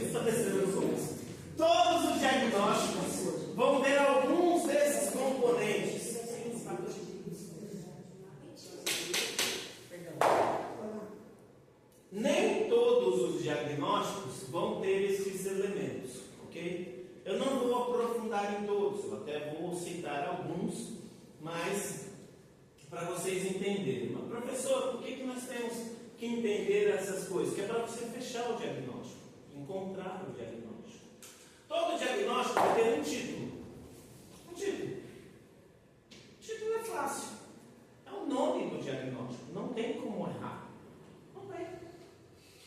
estou descendo os outros. Todos os diagnósticos vão ter alguns desses componentes. Nem todos os diagnósticos vão ter esses elementos, ok? Eu não vou aprofundar em todos, eu até vou citar alguns, mas para vocês entenderem. Mas, professor, por que nós temos que entender essas coisas? Que é para você fechar o diagnóstico, encontrar o diagnóstico. Todo diagnóstico vai ter um título. Um título. O título é fácil. É o nome do diagnóstico. Não tem como errar. Não tem.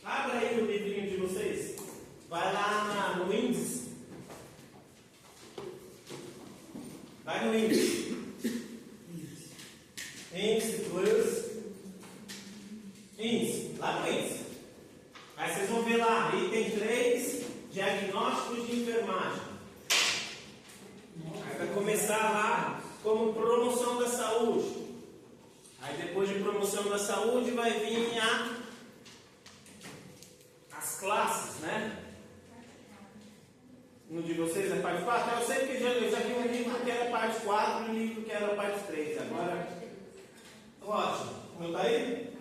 Abra aí no livrinho de vocês. Vai lá no índice. Vai no índice. Índice plus. Índice. Lá no índice. Aí vocês vão ver lá. Item 3. Diagnósticos de enfermagem. Aí vai começar lá como promoção da saúde. Aí depois de promoção da saúde vai vir as classes, né? No de vocês é parte 4? Eu sei que eu já vi um livro que era parte 4 e um livro que era parte 3. Agora, ótimo. Não está aí?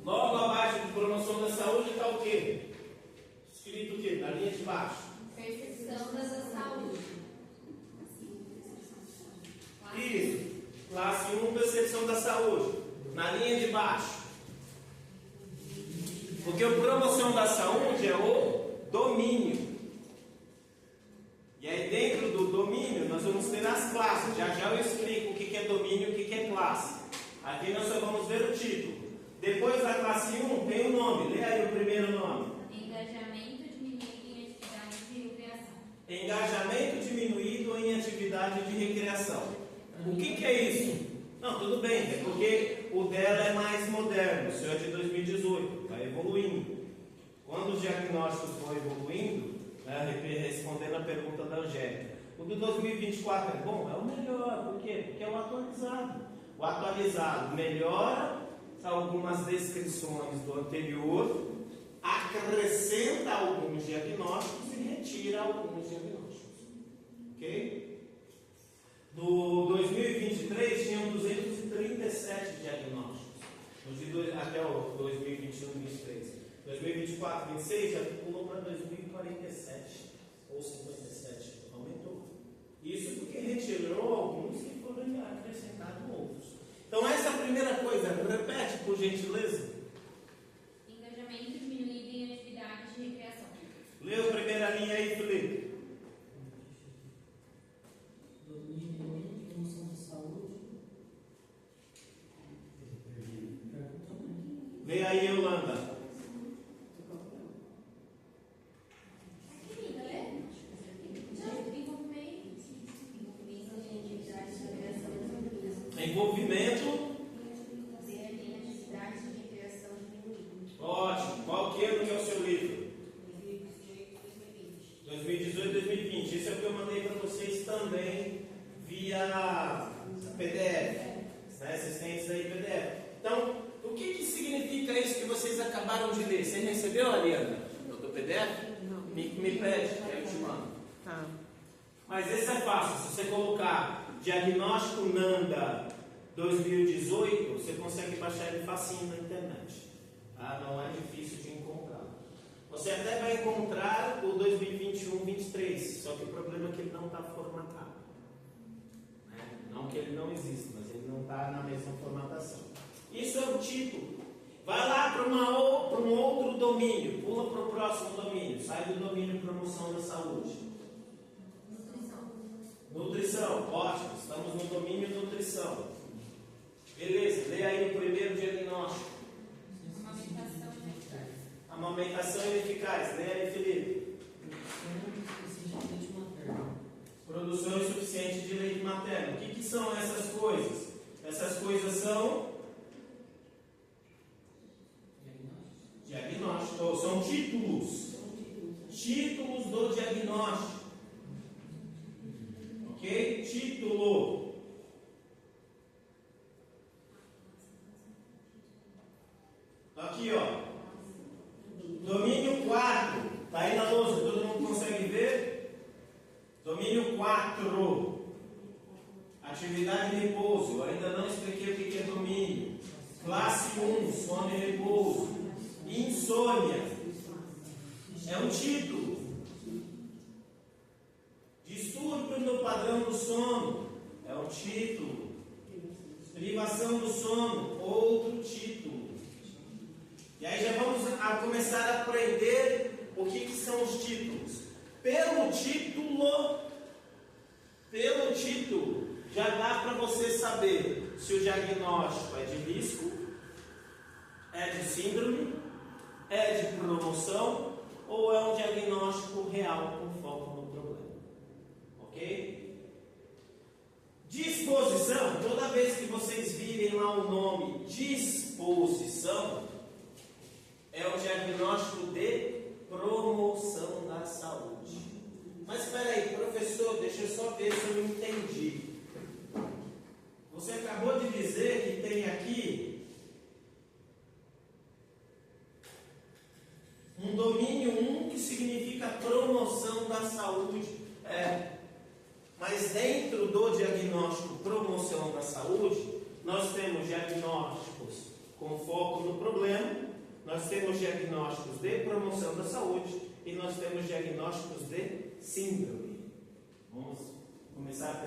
Logo abaixo de promoção da saúde está o quê? Escrito o quê? Na linha de baixo. Percepção da saúde. Isso. Classe 1, percepção da saúde. Na linha de baixo. Porque a promoção da saúde é o domínio. E aí dentro do domínio nós vamos ter as classes. Já já eu explico o que é domínio e o que é classe. Aqui nós só vamos ver o título. Depois da classe 1 tem o nome. Lê aí o primeiro nome. Engajamento diminuído em atividade de recreação. Engajamento diminuído em atividade de recreação. O que é isso? Não, tudo bem, é porque o dela é mais moderno, o seu é de 2018, está evoluindo. Quando os diagnósticos vão evoluindo, né, respondendo a pergunta da Angélica, o do 2024 é bom? É o melhor, por quê? Porque é o atualizado. O atualizado melhora algumas descrições do anterior, acrescenta alguns diagnósticos e retira alguns diagnósticos. Ok? Do 2023 tinham 237 diagnósticos. Até o 2021 e 2023. 2024 e 2026 já pulou para 2047 ou 57. Aumentou. Isso porque retirou alguns e foram acrescentados outros. Então essa é a primeira coisa. Repete, por gentileza. Engajamento diminuído em atividades de recreação. Lê a primeira linha aí, Felipe. Domínio e promoção da saúde. Lê aí, Yolanda. Envolvimento. Ótimo. Qual que é o seu livro? 2018 e 2020. Esse é o que eu mandei para vocês também via PDF. Né? Vocês têm isso aí PDF. Então, o que significa isso que vocês acabaram de ler? Você recebeu, Ariana? Do PDF? Não. Me pede, que eu te mando. Tá. Mas esse é fácil. Se você colocar diagnóstico Nanda 2018, você consegue baixar ele facinho na internet. Tá? Não é difícil de encontrar. Você até vai encontrar o 2021-23, só que o problema é que ele não está formatado. Né? Não que ele não exista, mas ele não está na mesma formatação. Isso é o título. Vai lá para um outro domínio, pula para o próximo domínio, sai do domínio promoção da saúde. Nutrição, ótimo, estamos no domínio nutrição. Beleza, lê aí o primeiro diagnóstico. Amamentação ineficaz. Amamentação ineficaz, lê aí, Felipe. Produção insuficiente de leite materno. O que são essas coisas? Essas coisas são diagnóstico, ou são títulos. Títulos do diagnóstico. Ok? Título. Aqui, ó. Domínio 4. Está aí na Domínio 4. Atividade e repouso. Eu ainda não expliquei o que é domínio. Classe 1, sono e repouso. Insônia. É um título. Distúrbio no padrão do sono. É um título. Privação do sono. Outro título. E aí já vamos começar a aprender o que são os títulos. Pelo título, já dá para você saber se o diagnóstico é de risco, é de síndrome, é de promoção ou é um diagnóstico real com foco no problema. Ok? Disposição, toda vez que vocês virem lá o nome disposição, é o diagnóstico de promoção da saúde. Mas espera aí, professor, deixa eu só ver se eu entendi. Você acabou de dizer que tem aqui um domínio 1 que significa promoção da saúde. Mas dentro do diagnóstico promoção da saúde, nós temos diagnósticos com foco no problema, nós temos diagnósticos de promoção da saúde e nós temos diagnósticos de síndrome. Vamos começar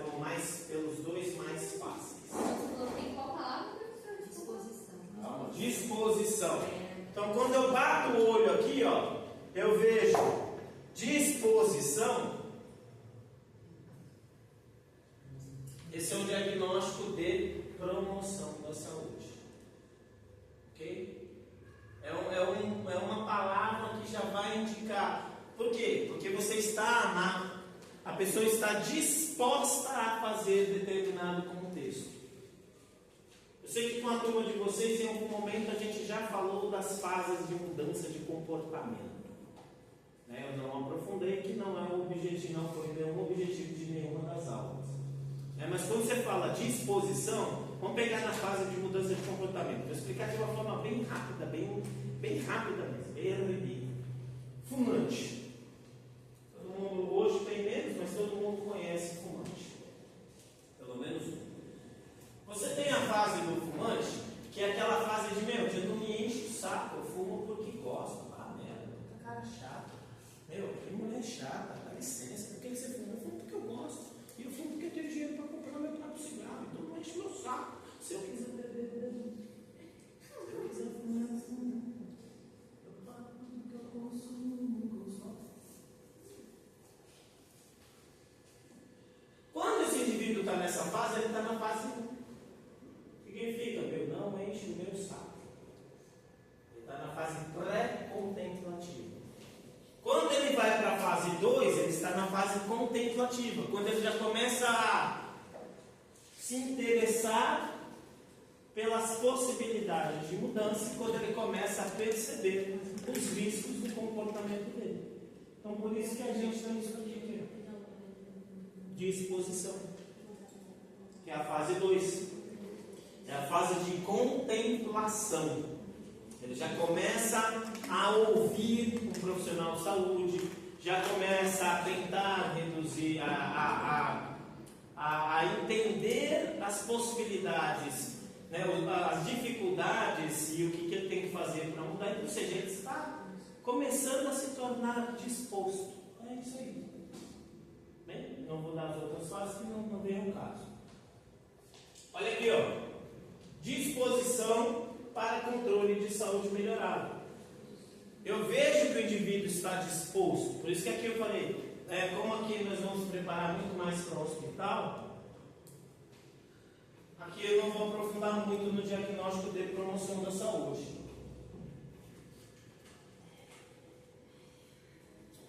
pelos dois mais fáceis. Tem qual palavra, professor? Disposição. Disposição. Então, quando eu bato o olho aqui, ó, eu vejo disposição. Esse é um diagnóstico de promoção da saúde. Ok? É uma palavra que já vai indicar. Por quê? Porque você a pessoa está disposta a fazer determinado contexto. Eu sei que com a turma de vocês, em algum momento, a gente já falou das fases de mudança de comportamento. Eu não aprofundei, que não é o objetivo, não foi nenhum objetivo de nenhuma das aulas. Mas quando você fala disposição, vamos pegar na fase de mudança de comportamento. Vou explicar de uma forma bem rápida, bem rápida mesmo, bem erudita. Fumante. Todo mundo hoje tem menos, mas todo mundo conhece fumante. Pelo menos um. Você tem a fase do fumante, que é aquela fase de, eu não me enche o saco, eu fumo porque gosto. Merda, puta cara chata. Que mulher chata, dá licença, por que você fuma? Eu fumo porque eu gosto. E eu fumo porque eu tenho dinheiro para comprar meu próprio cigarro. Então não enche meu saco. Se eu quiser beber, se eu quiser fumar, eu fumo. Eu pago tudo que eu consumo. Quando esse indivíduo está nessa fase, ele está na fase 1. Significa, não enche o meu saco. Ele está na fase pré-contemplativa. Quando ele vai para a fase 2, ele está na fase contemplativa. Quando ele já começa a se interessar pelas possibilidades de mudança e quando ele começa a perceber os riscos do comportamento dele. Então, por isso que a gente tem isso aqui, disposição, que é a fase 2. É a fase de contemplação. Ele já começa a ouvir um profissional de saúde, já começa a tentar reduzir, a entender as possibilidades, as dificuldades e o que ele tem que fazer para mudar. Ou seja, ele está começando a se tornar disposto. É isso aí. Bem, não vou dar as outras fases que não vem o caso. Olha aqui, ó. Disposição para controle de saúde melhorado. Eu vejo que o indivíduo está disposto. Por isso que aqui eu falei, como aqui nós vamos preparar muito mais para o hospital, aqui eu não vou aprofundar muito no diagnóstico de promoção da saúde.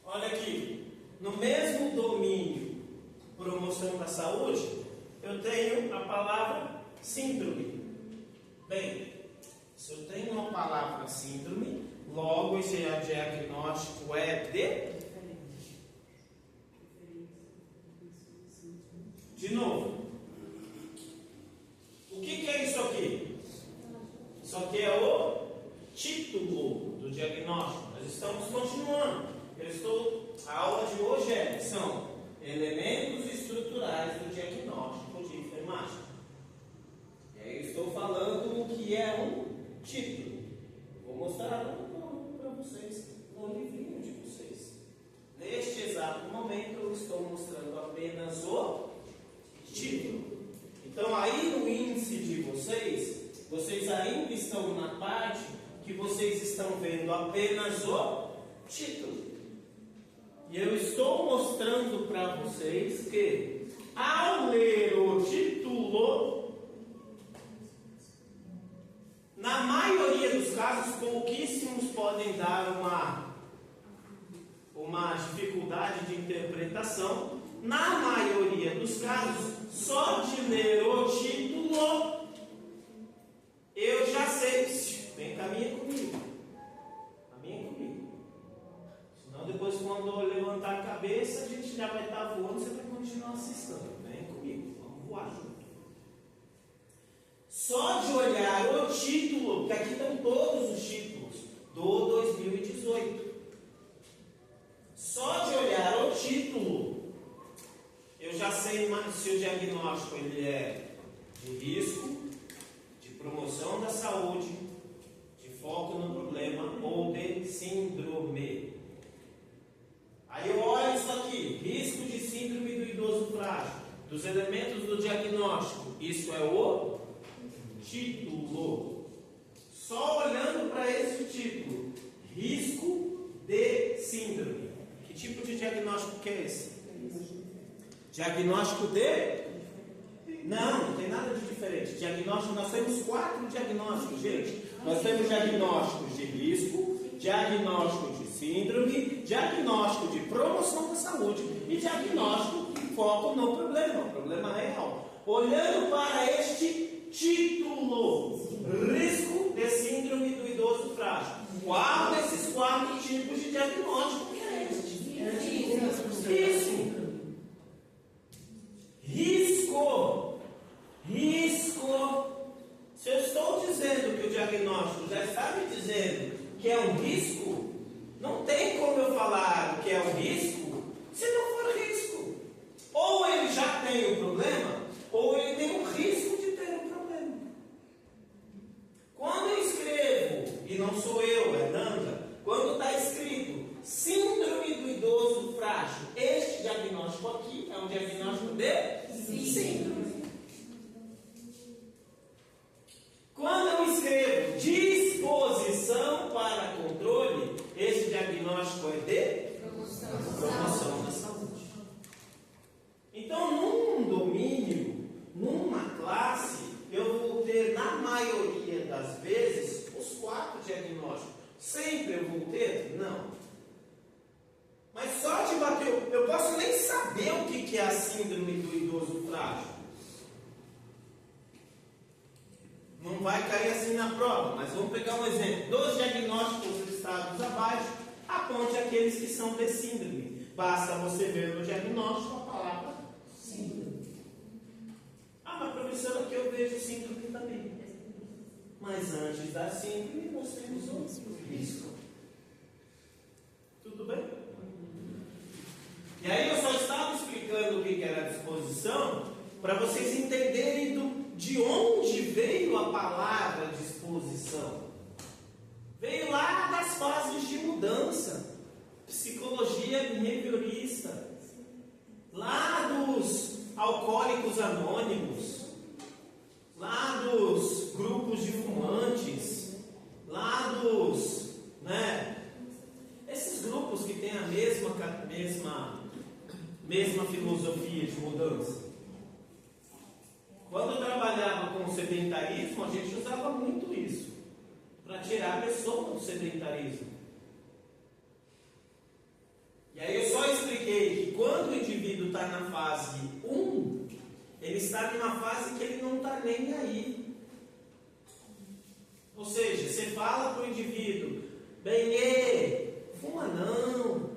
Olha aqui, no mesmo domínio promoção da saúde, eu tenho a palavra síndrome. Bem, se eu tenho uma palavra síndrome, logo esse diagnóstico é de novo. O que é isso aqui? Isso aqui é o título do diagnóstico. Nós estamos continuando. A aula de hoje é lição elementos estruturais do diagnóstico de enfermagem. E aí eu estou falando o que é um título. Vou mostrar para vocês no livrinho de vocês. Neste exato momento eu estou mostrando apenas o título. Então aí no índice de vocês ainda estão na parte que vocês estão vendo apenas o título. E eu estou mostrando para vocês que ao ler o título, na maioria dos casos, pouquíssimos podem dar uma dificuldade de interpretação. Na maioria dos casos, só de ler o título, eu já sei. Vem, caminha comigo. Caminha comigo. Senão depois, quando eu levantar a cabeça, a gente já vai estar voando, você vai continuar assistindo. Vem comigo, vamos voar junto. Só de olhar o título, porque aqui estão todos os títulos do 2018. Só de olhar o título, eu já sei se o diagnóstico ele é de risco, de promoção da saúde, de foco no problema ou de síndrome. Aí eu olho isso aqui, risco de síndrome do idoso frágil, dos elementos do diagnóstico, isso é o título. Só olhando para esse título, risco de síndrome. Que tipo de diagnóstico que é esse? Diagnóstico de? Não, não tem nada de diferente. Diagnóstico, nós temos 4 diagnósticos, gente. Nós temos diagnósticos de risco, diagnóstico de síndrome, diagnóstico de promoção da saúde e diagnóstico de foco no problema, o problema real. Olhando para este título, risco de síndrome do idoso frágil. Qual desses 4 tipos de diagnóstico que é este? Isso. Risco. Se eu estou dizendo que o diagnóstico já está me dizendo que é um risco, não tem como eu falar que é um risco se não for risco. Ou ele já tem o problema, ou ele tem o risco de ter um problema. Quando eu escrevo, e não sou eu, é Nanda, quando está escrito síndrome do idoso frágil, este diagnóstico aqui é um diagnóstico de síndrome. Quando eu escrevo disposição para controle, esse diagnóstico é de promoção da saúde. Então, num domínio, numa classe, eu vou ter, na maioria das vezes, os 4 diagnósticos. Sempre eu vou ter? Não. Mas só de bater, eu posso nem saber o que é a síndrome do idoso frágil. Não vai cair assim na prova, mas vamos pegar um exemplo. Dos diagnósticos listados abaixo, aponte aqueles que são de síndrome. Basta você ver no diagnóstico a palavra síndrome. Ah, mas professora, aqui eu vejo síndrome também. Mas antes da síndrome, nós temos o risco. Tudo bem? E aí eu só estava explicando o que era a disposição para vocês entenderem de onde veio a palavra disposição. Veio lá das fases de mudança, psicologia behaviorista, lá dos alcoólicos anônimos, lá dos grupos de fumantes, lá dos, esses grupos que têm a mesma filosofia de mudança. Quando eu trabalhava com o sedentarismo, a gente usava muito isso para tirar a pessoa do sedentarismo. E aí eu só expliquei que quando o indivíduo está na fase 1, ele está numa fase que ele não está nem aí. Ou seja, você fala para o indivíduo, fuma não.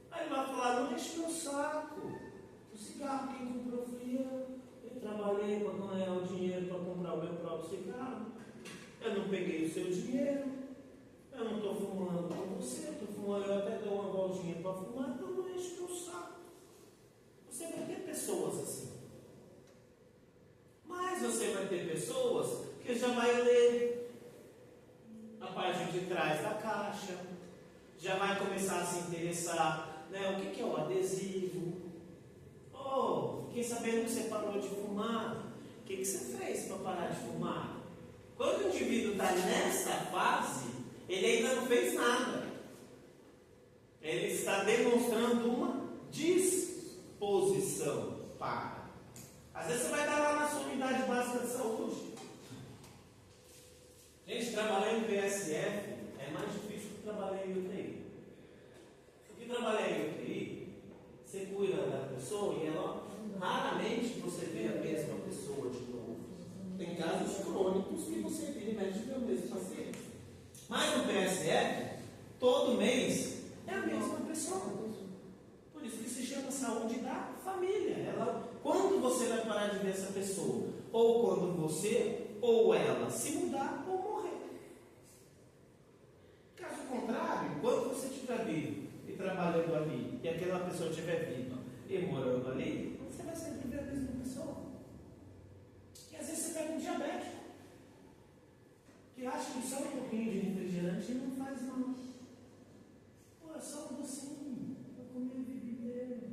Aí ele vai falar, não enche meu saco. O cigarro quem comprou fui eu. Eu trabalhei para ganhar o dinheiro para comprar o meu próprio cigarro. Eu não peguei o seu dinheiro. Eu não estou fumando com você. Estou fumando, eu até dou uma voltinha para fumar, então não enche meu saco. Você vai ter pessoas assim. Mas você vai ter pessoas que já vai ler a parte de trás da caixa, já vai começar a se interessar, né? O que é o adesivo? Oh, fiquei sabendo que você parou de fumar. O que você fez para parar de fumar? Quando o indivíduo está nessa fase, ele ainda não fez nada. Ele está demonstrando uma disposição para. Às vezes você vai estar lá na sua unidade básica de saúde. Gente, trabalhar em PSF é mais difícil do que trabalhar em UTI. Porque trabalhar em UTI, você cuida da pessoa e ela, raramente você vê a mesma pessoa de novo. Tem casos crônicos que você vira e mexe ver o mesmo paciente. Mas no PSF, todo mês é a mesma pessoa. Por isso que se chama saúde da família. Quando você vai parar de ver essa pessoa? Ou quando você ou ela se mudar ou morrer. Caso contrário, enquanto você estiver vivo e trabalhando ali, e aquela pessoa estiver viva e morando ali, você vai sempre ver a mesma pessoa. E às vezes você pega um diabético, que acha que só um pouquinho de refrigerante não faz mal. Pô, é só um docinho, eu comi a bebida.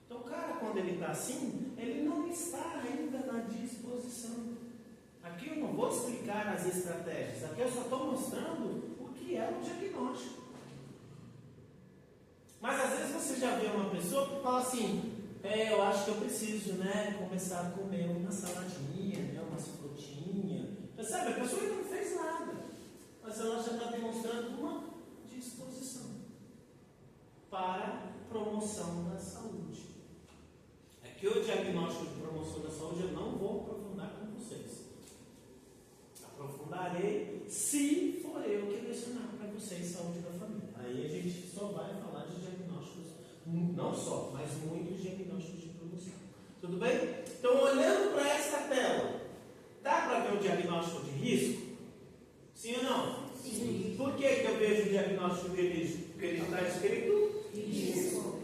Então o cara, quando ele está assim, ele não está ainda na disposição. Aqui eu não vou explicar as estratégias, aqui eu só estou mostrando o que é o diagnóstico. Mas às vezes você já vê uma pessoa que fala assim, eu acho que eu preciso, começar a comer uma saladinha, umas frutinhas. Percebe? A pessoa ainda não fez nada, mas ela já está demonstrando uma disposição para promoção da saúde. Aqui o diagnóstico de promoção da saúde eu não vou aprofundar com vocês. Aprofundarei se for eu que lecionar para vocês saúde da família. Aí a gente só vai falar de diagnósticos, não só, mas muitos diagnósticos de promoção. Tudo bem? Então, olhando para essa tela, dá para ver o diagnóstico de risco? Sim ou não? Sim. Por que eu vejo o diagnóstico de risco? Porque ele está escrito risco.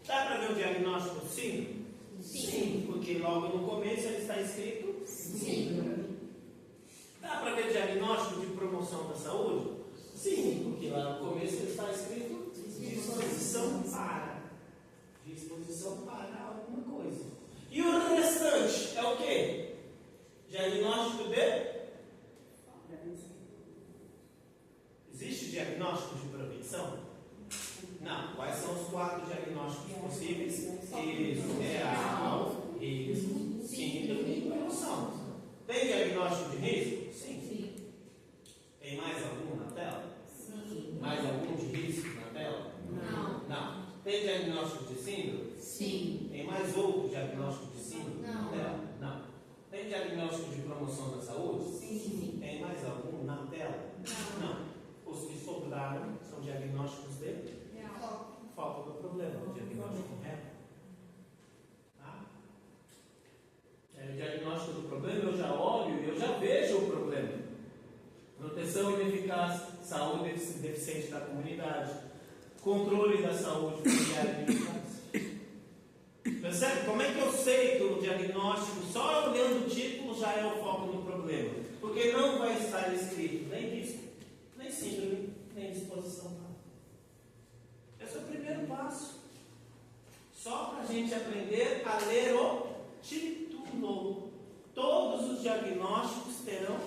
Dá para ver o diagnóstico sim? Sim. Porque logo no começo ele está escrito sim. Dá para ver diagnóstico de promoção da saúde? Sim, porque lá no começo ele está escrito disposição para. Disposição para alguma coisa. E o restante é o quê? Diagnóstico de? Existe diagnóstico de prevenção? Não. Quais são os 4 diagnósticos possíveis? Risco real, risco, síndrome e promoção. Tem diagnóstico de risco? Sim. Tem mais algum na tela? Sim. Mais algum de risco na tela? Não. Tem diagnóstico de síndrome? Sim. Tem mais outro diagnóstico de síndrome na Não. tela? Não. Tem diagnóstico de promoção da saúde? Sim. Tem mais algum na tela? Não. Os que sobraram são diagnósticos de falta do problema, o diagnóstico correto. Tá? O diagnóstico do problema, eu já olho e eu já vejo o problema. Proteção ineficaz, saúde deficiente da comunidade, controle da saúde familiar e ineficaz. Percebe? Como é que eu sei que o diagnóstico, só olhando o título, já é o foco do problema? Porque não vai estar escrito nem risco, nem síndrome, nem disposição para. Esse é o primeiro passo. Só para a gente aprender a ler o título. Todos os diagnósticos terão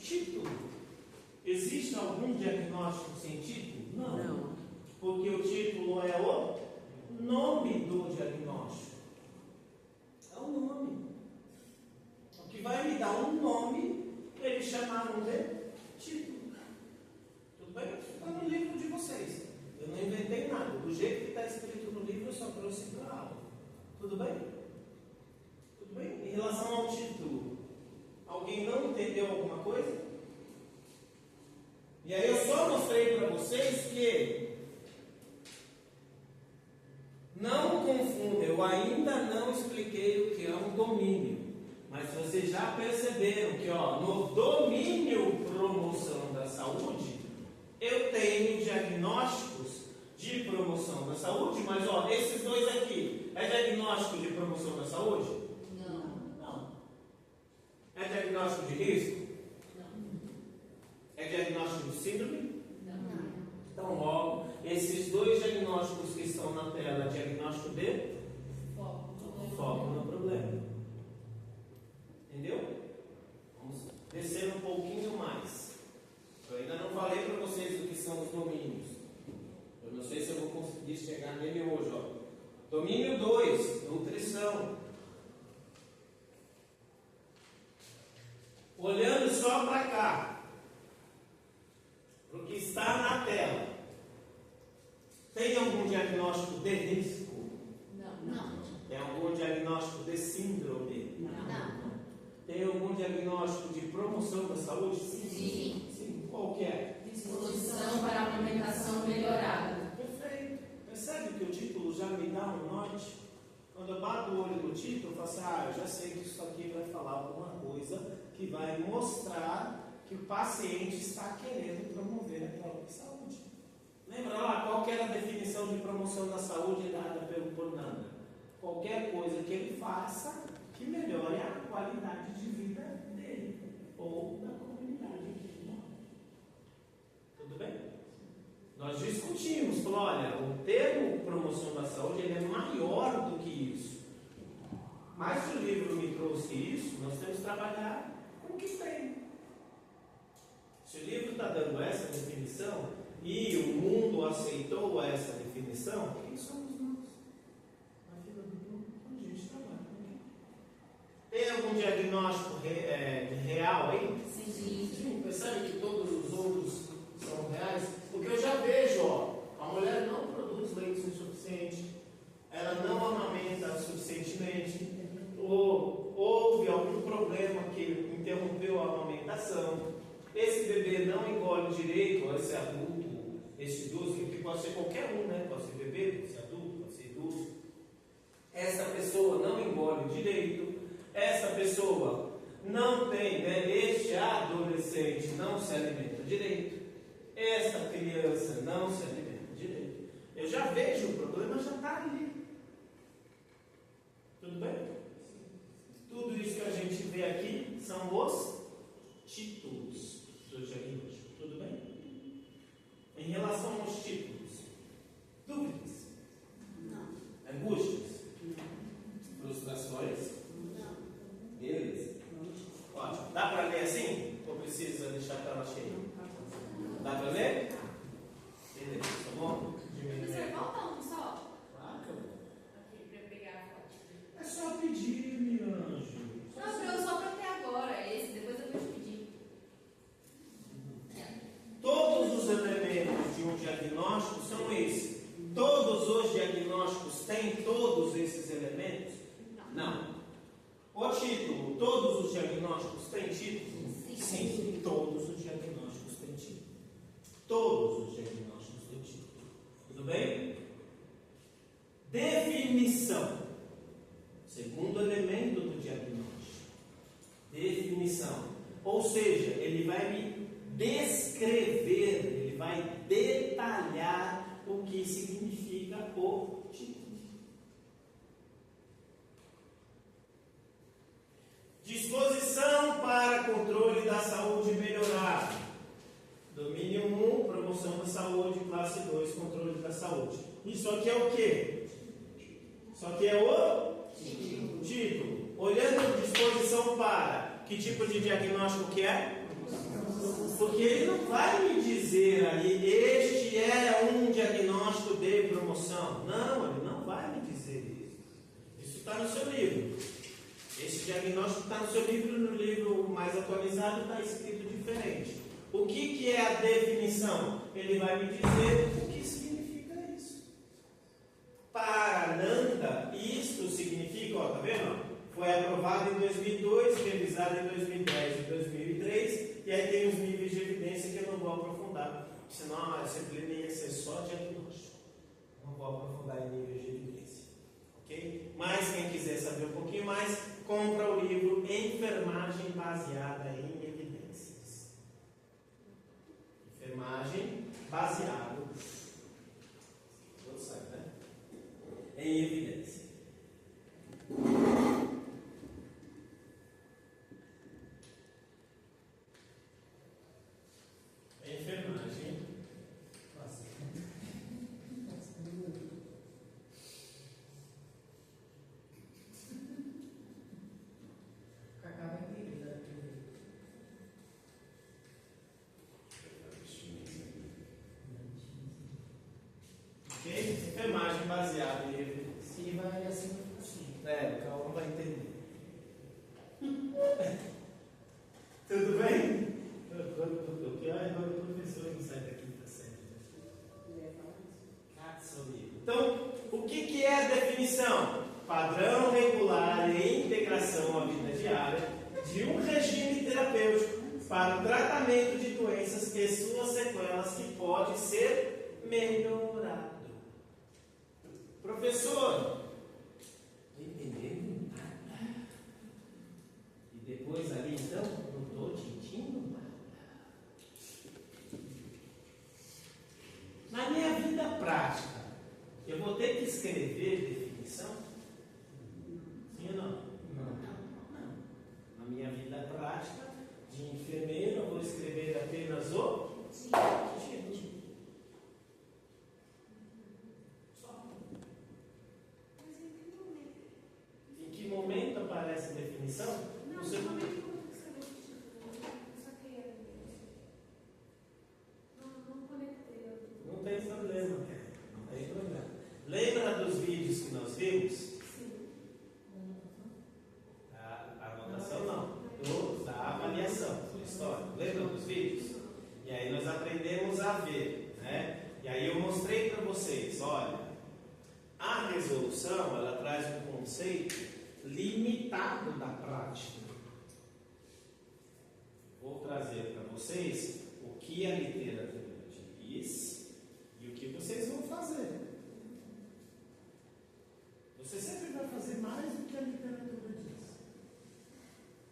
título. Existe algum diagnóstico sem título? Não. Porque o título é o nome do diagnóstico. É o nome. O que vai me dar um nome, eles chamaram de título. Tudo bem? Isso está no livro de vocês. Eu não inventei nada. Do jeito que está escrito no livro, eu só trouxe para a aula. Tudo bem? Tudo bem? Em relação ao título, alguém não entendeu alguma coisa? E aí eu só mostrei para vocês que não confunda, eu ainda não expliquei o que é um domínio. Mas vocês já perceberam que no domínio promoção da saúde, eu tenho diagnósticos de promoção da saúde, mas esses dois aqui É diagnóstico de promoção da saúde? Não. É diagnóstico de risco? Não. É diagnóstico de síndrome? Não. Então, logo, esses dois diagnósticos que estão na tela, diagnóstico de foco no problema. Entendeu? Vamos descer um pouquinho mais. Eu ainda não falei para vocês o que são os domínios. Eu não sei se eu vou conseguir chegar nele hoje. Ó. Domínio 2, nutrição. Olhando só para cá, para o que está na tela, tem algum diagnóstico de risco? Não. Tem algum diagnóstico de síndrome? Não. Tem algum diagnóstico de promoção da saúde? Sim. Sim. Qual que é? Disposição para a alimentação melhorada. Perfeito. Percebe que o título já me dá um norte? Quando eu bato o olho no título, eu falo assim, eu já sei que isso aqui vai falar alguma coisa que vai mostrar que o paciente está querendo promover a própria saúde. Lembra lá qual que era a definição de promoção da saúde dada por Nanda? Qualquer coisa que ele faça que melhore a qualidade de vida dele ou da comunidade que ele mora. Tudo bem? Nós discutimos, falou, olha, o termo promoção da saúde ele é maior do que isso. Mas se o livro me trouxe isso, nós temos que trabalhar com o que tem. Se o livro está dando essa definição e o mundo aceitou essa definição, quem somos nós? Na fila do mundo, a gente trabalha com quem? Tem algum diagnóstico real aí? Sim. Percebe que todos os outros são reais? Porque eu já vejo, a mulher não produz leite o suficiente, ela não amamenta suficientemente, ou houve algum problema que interrompeu a amamentação, esse bebê não engole direito, ou esse adulto, esse idoso, que pode ser qualquer um, né? Pode ser bebê, pode ser adulto, pode ser idoso. Essa pessoa não engole direito, essa pessoa não tem, este adolescente não se alimenta direito, essa criança não se alimenta direito. Eu já vejo o problema, já está ali. Tudo bem? Tudo isso que a gente vê aqui são os títulos do diagnóstico. Tudo bem? Em relação aos títulos, dúvidas? Não. Angústias? Frustrações? Não. Beleza. Ótimo. Dá para ler assim? Ou precisa deixar a tela cheia? Dá para ler? Beleza, tá bom? Professor, volta um só. Claro. Aqui, para eu pegar a foto. É só pedir, meu anjo. Não, só para ter agora esse, depois eu vou te pedir. Todos os elementos de um diagnóstico são esses. Todos os diagnósticos têm todos esses elementos? Não. O título, todos os diagnósticos têm título? Sim, todos os diagnósticos têm título. Todos os diagnósticos têm título. Tudo bem? Definição. Segundo elemento do diagnóstico. Definição. Ou seja, ele vai me descrever, ele vai detalhar o que significa o título. Disposição para controle da saúde melhorada. Domínio 1, promoção da saúde. Classe 2, controle da saúde. Isso aqui é o quê? Isso aqui é o título. Olhando disposição para, que tipo de diagnóstico que é? Porque ele não vai me dizer ali, este é um diagnóstico de promoção. Não, ele não vai me dizer isso. Isso está no seu livro. Esse diagnóstico está no seu livro, no livro mais atualizado está escrito diferente. O que é a definição? Ele vai me dizer o que significa isso. Para Nanda, isto significa, tá vendo? Foi aprovado em 2002, revisado em 2010 e 2003, e aí tem os níveis de evidência que eu não vou aprofundar, senão a disciplina ia ser só diagnóstico. Não vou aprofundar em níveis de evidência. Ok? Mas quem quiser saber um pouquinho mais, compra o livro Enfermagem Baseada em Evidências. Enfermagem baseada em evidência. Enfermagem baseada em evidência. Se vai assim, vai ficar assim. O Cauã vai entender. Tudo bem? Agora o professor não sai da quinta série. Então, o que é a definição? Padrão regular e integração à vida diária de um regime terapêutico para o tratamento de doenças e suas sequelas que pode ser melhorado. Professor, não entendendo nada. E depois ali então, não estou sentindo nada. Na minha vida prática, eu vou ter que escrever definição? Sim ou não? Não. Na minha vida prática, de enfermeiro, eu vou escrever apenas o título. Só. Em que momento aparece a definição? Não, Você... no momento que eu escrevi o título, só que não conectei. Não tem problema. Não tem problema. Lembra dos vídeos que nós vimos? Sim. A anotação não. Da avaliação, da história. Lembra dos vídeos? E aí nós aprendemos a ver, né? E aí eu mostrei para vocês, olha, a resolução, ela traz um conceito limitado da prática. Vou trazer para vocês o que a literatura diz e o que vocês vão fazer. Você sempre vai fazer mais do que a literatura diz.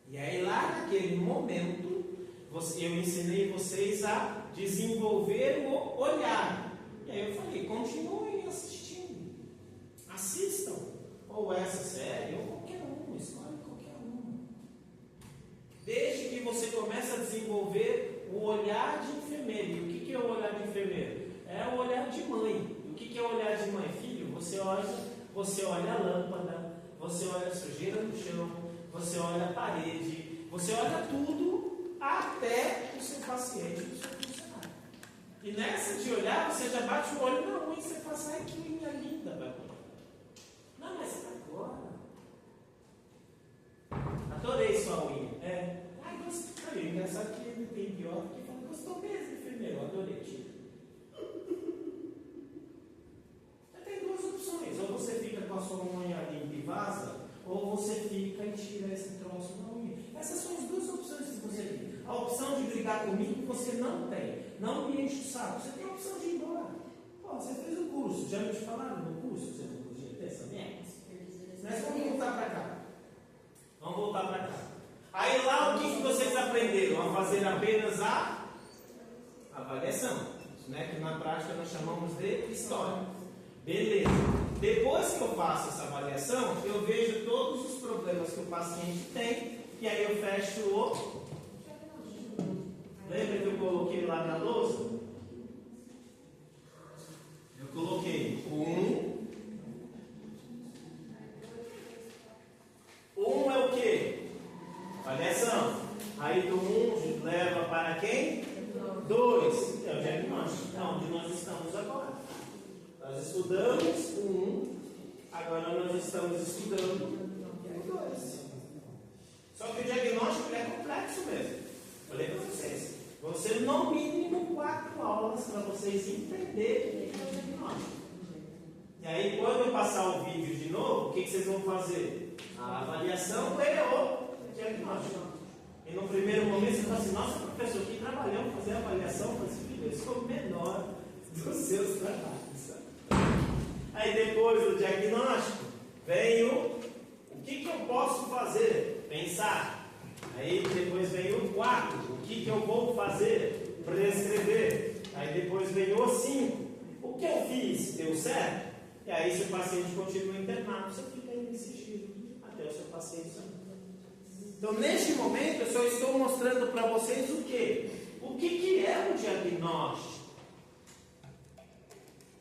E aí lá naquele momento, eu ensinei vocês a desenvolver o olhar. E aí eu falei, continuem assistindo. Assistam. Ou essa série, ou qualquer um, escolhe qualquer um. Desde que você comece a desenvolver o olhar de enfermeiro. E o que é o olhar de enfermeiro? É o olhar de mãe. E o que é o olhar de mãe? Filho, você olha a lâmpada, você olha a sujeira no chão, você olha a parede, você olha tudo até o seu paciente, o seu funcionário. E nessa de olhar, você já bate o olho na unha e você fala, ai que unha linda, vai. Não, mas agora. Adorei sua unha. Ai, gostei. Engraçado que ele tem pior que fala, gostou mesmo, enfermeiro, adorei, tio. Tem duas opções, ou você fica com a sua unha limpa e vaza, ou você fica e tira esse troço da unha. Essas são as duas opções que você tem. A opção de brigar comigo você não tem. Não me enche o saco. Você tem a opção de ir embora. Pô, você fez o curso. Já me te falaram no curso? Você não podia ter essa merda? Mas vamos voltar para cá. Vamos voltar para cá. Aí lá o que vocês aprenderam? A fazer apenas a avaliação. Né? Que na prática nós chamamos de história. Beleza. Depois que eu faço essa avaliação, eu vejo todos os problemas que o paciente tem e aí eu fecho o... Lembra que eu coloquei lá na lousa? Eu coloquei um é o quê? Avaliação. Aí do 1 leva para quem? 2 é o diagnóstico. Então, onde nós estamos agora? Nós estudamos o 1, agora nós estamos estudando o 2. Só que o diagnóstico é complexo mesmo. Falei para vocês. Vão ser no mínimo 4 aulas para vocês entenderem o que é o diagnóstico. E aí, quando eu passar o vídeo de novo, o que vocês vão fazer? A avaliação é o diagnóstico. E no primeiro momento você fala assim, nossa professor, que trabalhamos fazer a avaliação, eu falei assim, filho, esse foi o menor dos seus trabalhos. Aí depois do diagnóstico, vem o que eu posso fazer? Pensar. Aí depois vem o 4, o que eu vou fazer? Prescrever. Aí depois vem o 5, o que eu fiz? Deu certo? E aí se o paciente continua internado, você fica aí insistindo até o seu paciente sair. Então neste momento eu só estou mostrando para vocês o quê? O que é o diagnóstico?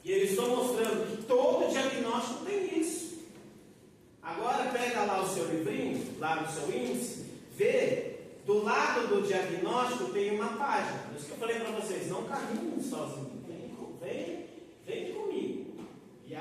E eu estou mostrando que todo diagnóstico tem isso. Agora pega lá o seu livrinho, lá no seu índice, vê, do lado do diagnóstico tem uma página. Por isso que eu falei para vocês, não caminhem sozinhos. Vem comigo. E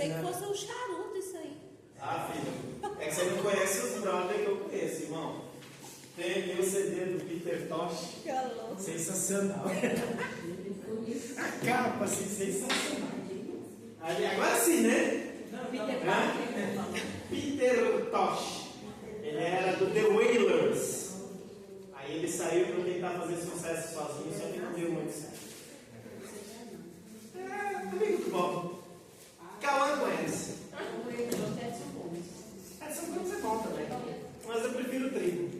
pensei que fosse um charuto isso aí. Ah, filho, é que você não conhece os brothers que eu conheço, irmão. Tem aqui o CD do Peter Tosh. Sensacional. A capa, assim, sensacional. Aí, agora sim, né? Peter Tosh. Ele era do The Wailers. Aí ele saiu para tentar fazer sucesso sozinho, só que não deu muito certo. Muito bom. Cauã conhece. Essa coisa é bom também. Mas eu prefiro o trigo.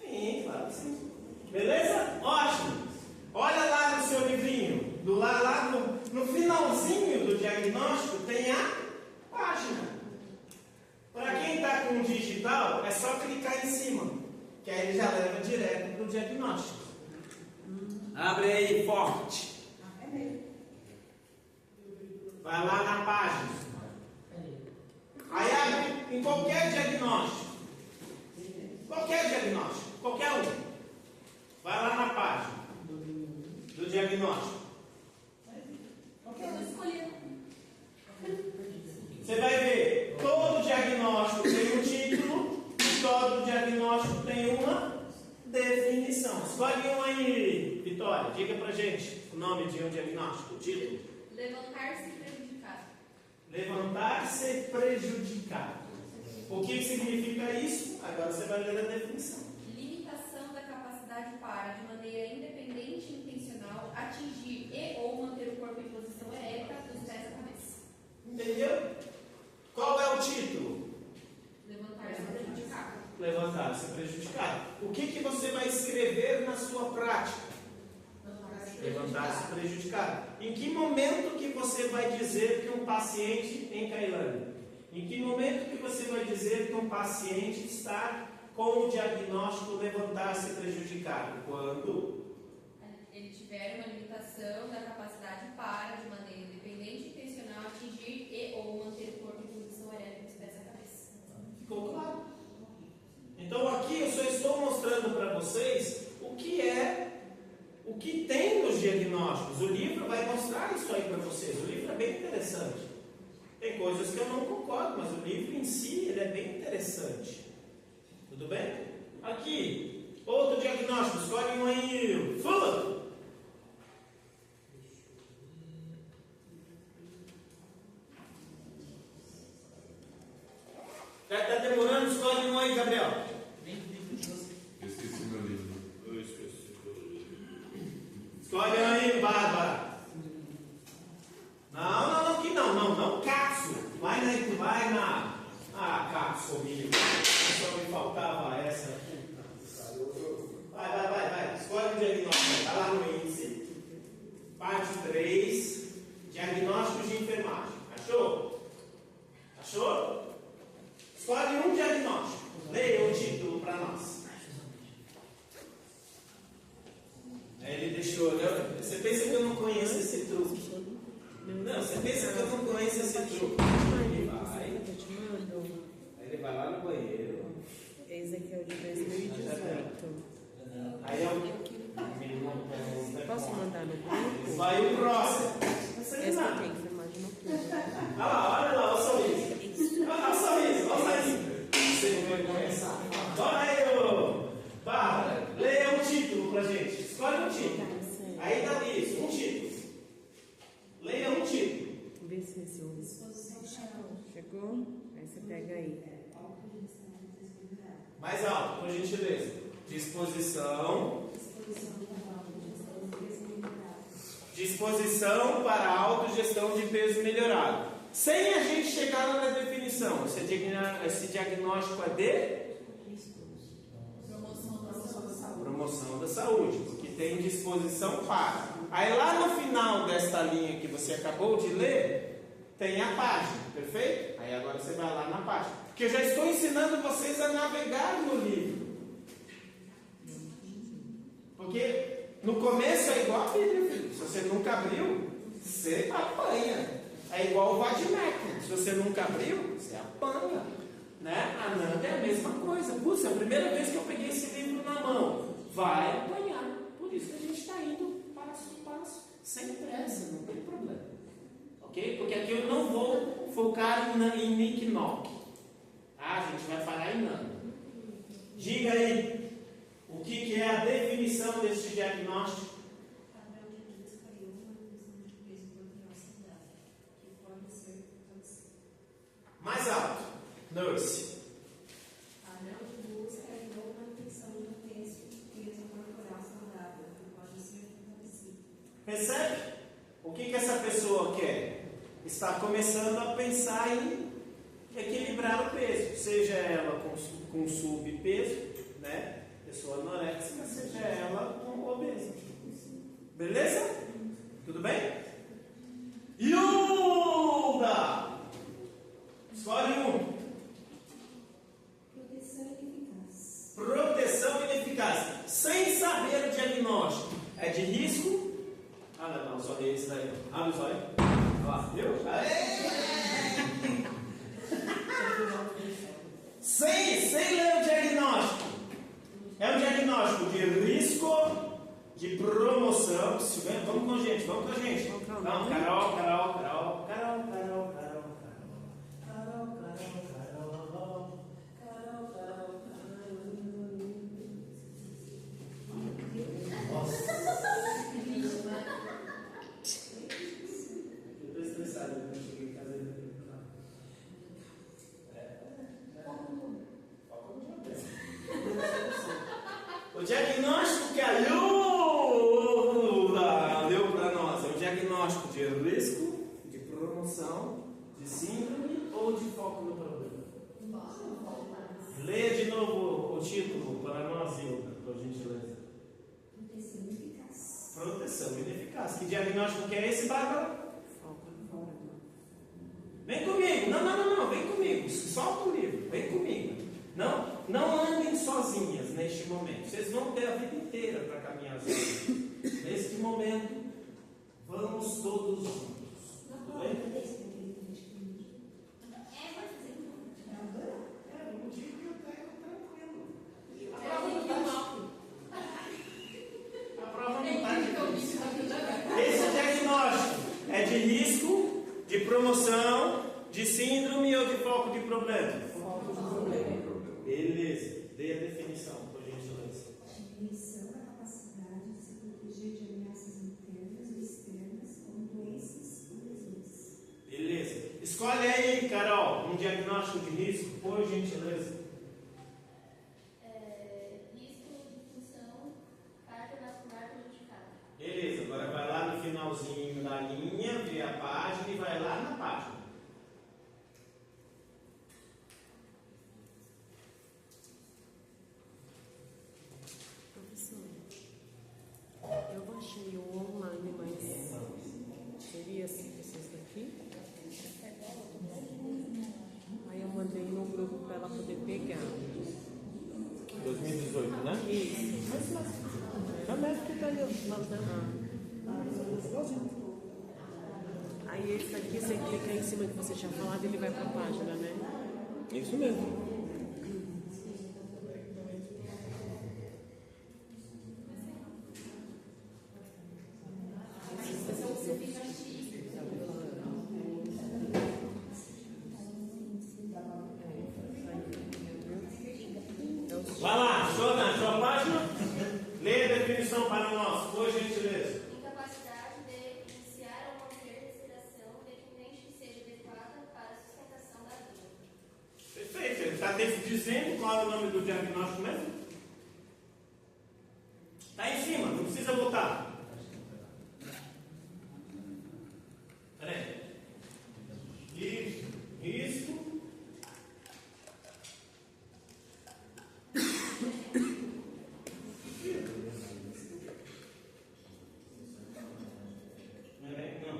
Sim, claro que sim. Beleza? Ótimo. Olha lá no seu livrinho. Lá no finalzinho do diagnóstico tem a página. Para quem está com o digital, é só clicar em cima. Que aí ele já leva direto para o diagnóstico. Abre aí forte. Vai lá na página. Aí abre em qualquer diagnóstico. Qualquer diagnóstico. Qualquer um. Vai lá na página do diagnóstico. Eu vou escolher. Você vai ver, todo diagnóstico tem um título e todo diagnóstico tem uma definição. Escolhe um aí, Vitória. Diga pra gente o nome de um diagnóstico, o título. Levantar-se prejudicado. Levantar-se prejudicado. O que significa isso? Agora você vai ler a definição. Limitação da capacidade para, de maneira independente e intencional, atingir e ou manter o corpo em posição ereta dos pés à cabeça. Entendeu? Qual é o título? Levantar-se prejudicado. Levantar-se prejudicado. O que você vai escrever na sua prática? Levantar-se prejudicado. Em que momento que você vai dizer que um paciente, em Cailândia? Em que momento que você vai dizer que um paciente está com o diagnóstico levantar-se prejudicado? Quando Ele tiver uma limitação da capacidade para, de maneira independente e intencional, atingir e ou manter o corpo em posição ereta dos pés à cabeça. ficou claro? Então aqui eu só estou mostrando para vocês o que tem nos diagnósticos. O livro vai mostrar isso aí para vocês. O livro é bem interessante. Tem coisas que eu não concordo, mas o livro em si ele é bem interessante. Tudo bem? Aqui, outro diagnóstico. Escolhe um aí. Fula! Está demorando? Escolhe um aí, Gabriel. Esqueci meu livro. Eu esqueci. Escolhe um aí, Bárbara. Não, Cássio. Vai na. Ah, Cássio, comigo. Só me faltava essa. Vai. Escolhe o diagnóstico. Está lá no índice. Parte 3. Diagnósticos de enfermagem. Achou? Escolhe um diagnóstico. Leia o título para nós. Aí ele deixou, né? Você pensa que eu não conheço esse truque? Não, você pensa que eu não conheço esse truque? Aí ele vai lá no banheiro. Esse aqui é o de 2018. Aí é o. Posso mandar no grupo? Vai o próximo. Esse aqui é enfermagem noturna. Olha lá, o sorriso. Olha o sorriso. Você vai começar. Bora aí, ô. Bárbara, leia um título pra gente. Escolhe um título. Aí dá isso, um título. Leia um título. Vê se esse chegou. Aí você pega aí. Mais alto, por gentileza. Disposição para a autogestão de peso melhorado. Sem a gente chegar lá na definição. Esse diagnóstico é de promoção da saúde, porque tem disposição para. Aí lá no final desta linha que você acabou de ler, tem a página, perfeito? Aí agora você vai lá na página. Porque eu já estou ensinando vocês a navegar no livro. Porque no começo é igual a Bíblia, filho. Se você nunca abriu, você apanha. É igual o Vadimecum. Se você nunca abriu, você apanha. Né? A Nanda é a mesma coisa. Puxa, é a primeira vez que eu peguei esse livro na mão. Vai apanhar. Por isso que a gente está indo passo a passo, sem pressa, não tem problema. Ok? Porque aqui eu não vou focar em Nick Knock. Tá? A gente vai parar em Nano. Diga aí, o que é a definição desse diagnóstico? Padrão de busca e uma manutenção de peso corporal saudável, que pode ser fortalecida. Mais alto. Nurse. Padrão de busca e uma manutenção de peso corporal saudável, que pode ser fortalecida. Percebe? O que essa pessoa quer? Está começando a pensar em equilibrar o peso, seja ela com subpeso, né? Pessoa anoréxica, seja ela com obesa. Beleza? Tudo bem? Yuda! Escolhe um. Proteção eficaz. Proteção ineficaz. Sem saber o diagnóstico. É de risco? Ah, não, só esse daí. Abre os olhos. Olha lá, viu? Aê! Sem ler o diagnóstico. É um diagnóstico de risco, de promoção. Vamos com a gente, vamos com a gente. Não, Carol. Eu estou estressado, eu cheguei em casa e o diagnóstico que a Lula deu para nós é o diagnóstico de risco, de promoção, de síndrome ou de foco no problema? Leia de novo o título para nós, Hilda, por gentileza. Proteção eficaz. Proteção ineficaz. Que diagnóstico que é esse, Bárbara? Foco no problema. Vem comigo. Não. Vem comigo. Solta o livro. Vem comigo. Não andem sozinhas neste momento. Vocês vão ter a vida inteira para caminhar sozinhos. Neste momento, vamos todos juntos. Tudo bem? Um dia que eu pego tranquilo. A prova não está difícil. Esse diagnóstico é de risco, de promoção, de síndrome ou de foco de problema? Beleza. Dê a definição, por gentileza. Diminuição da capacidade de se proteger de ameaças internas ou externas, como doenças ou lesões. Beleza. Escolhe aí, Carol, um diagnóstico de risco, por gentileza. Risco de função cardiovascular prejudicada. Beleza, agora vai lá no finalzinho da linha, vê a página e vai lá na página. Professor, eu baixei o online, mas seria esses daqui? Aí eu mandei no grupo para ela poder pegar. 2018, né? Isso. Aí esse aqui, você clica em cima que você tinha falado, ele vai para a página, né? Isso mesmo. Vai lá, na sua página, leia a definição para nós, por gentileza. Incapacidade de iniciar ou manter respiração, independente que seja adequada para a sustentação da vida. Perfeito, ele está dizendo qual é o nome do diagnóstico mesmo? Está em cima, não precisa voltar. Peraí. Isso, risco. Não.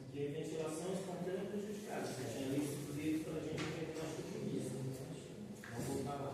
Aqui é ventilação espontânea prejudicada. Você tinha listo tudo isso para a gente ver que nós temos isso. Vamos voltar lá.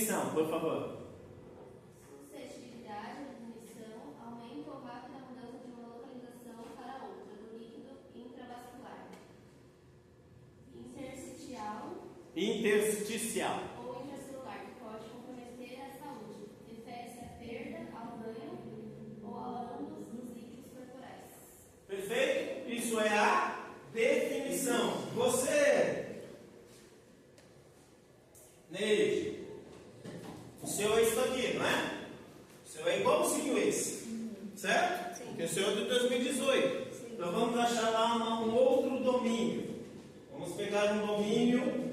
definição, por favor. Suscetibilidade, definição, aumento ou rápida mudança de uma localização para outra do líquido intravascular. Intersticial. Ou intracelular, que pode comprometer a saúde. Refere-se à perda, ao ganho ou ao ângulo dos líquidos corporais. Perfeito? Isso é a definição. Você, Neide, o seu é isso aqui, não é? O seu é igualzinho esse, certo? Sim. Porque o seu é de 2018. Sim. Então vamos achar lá um outro domínio. Vamos pegar um domínio.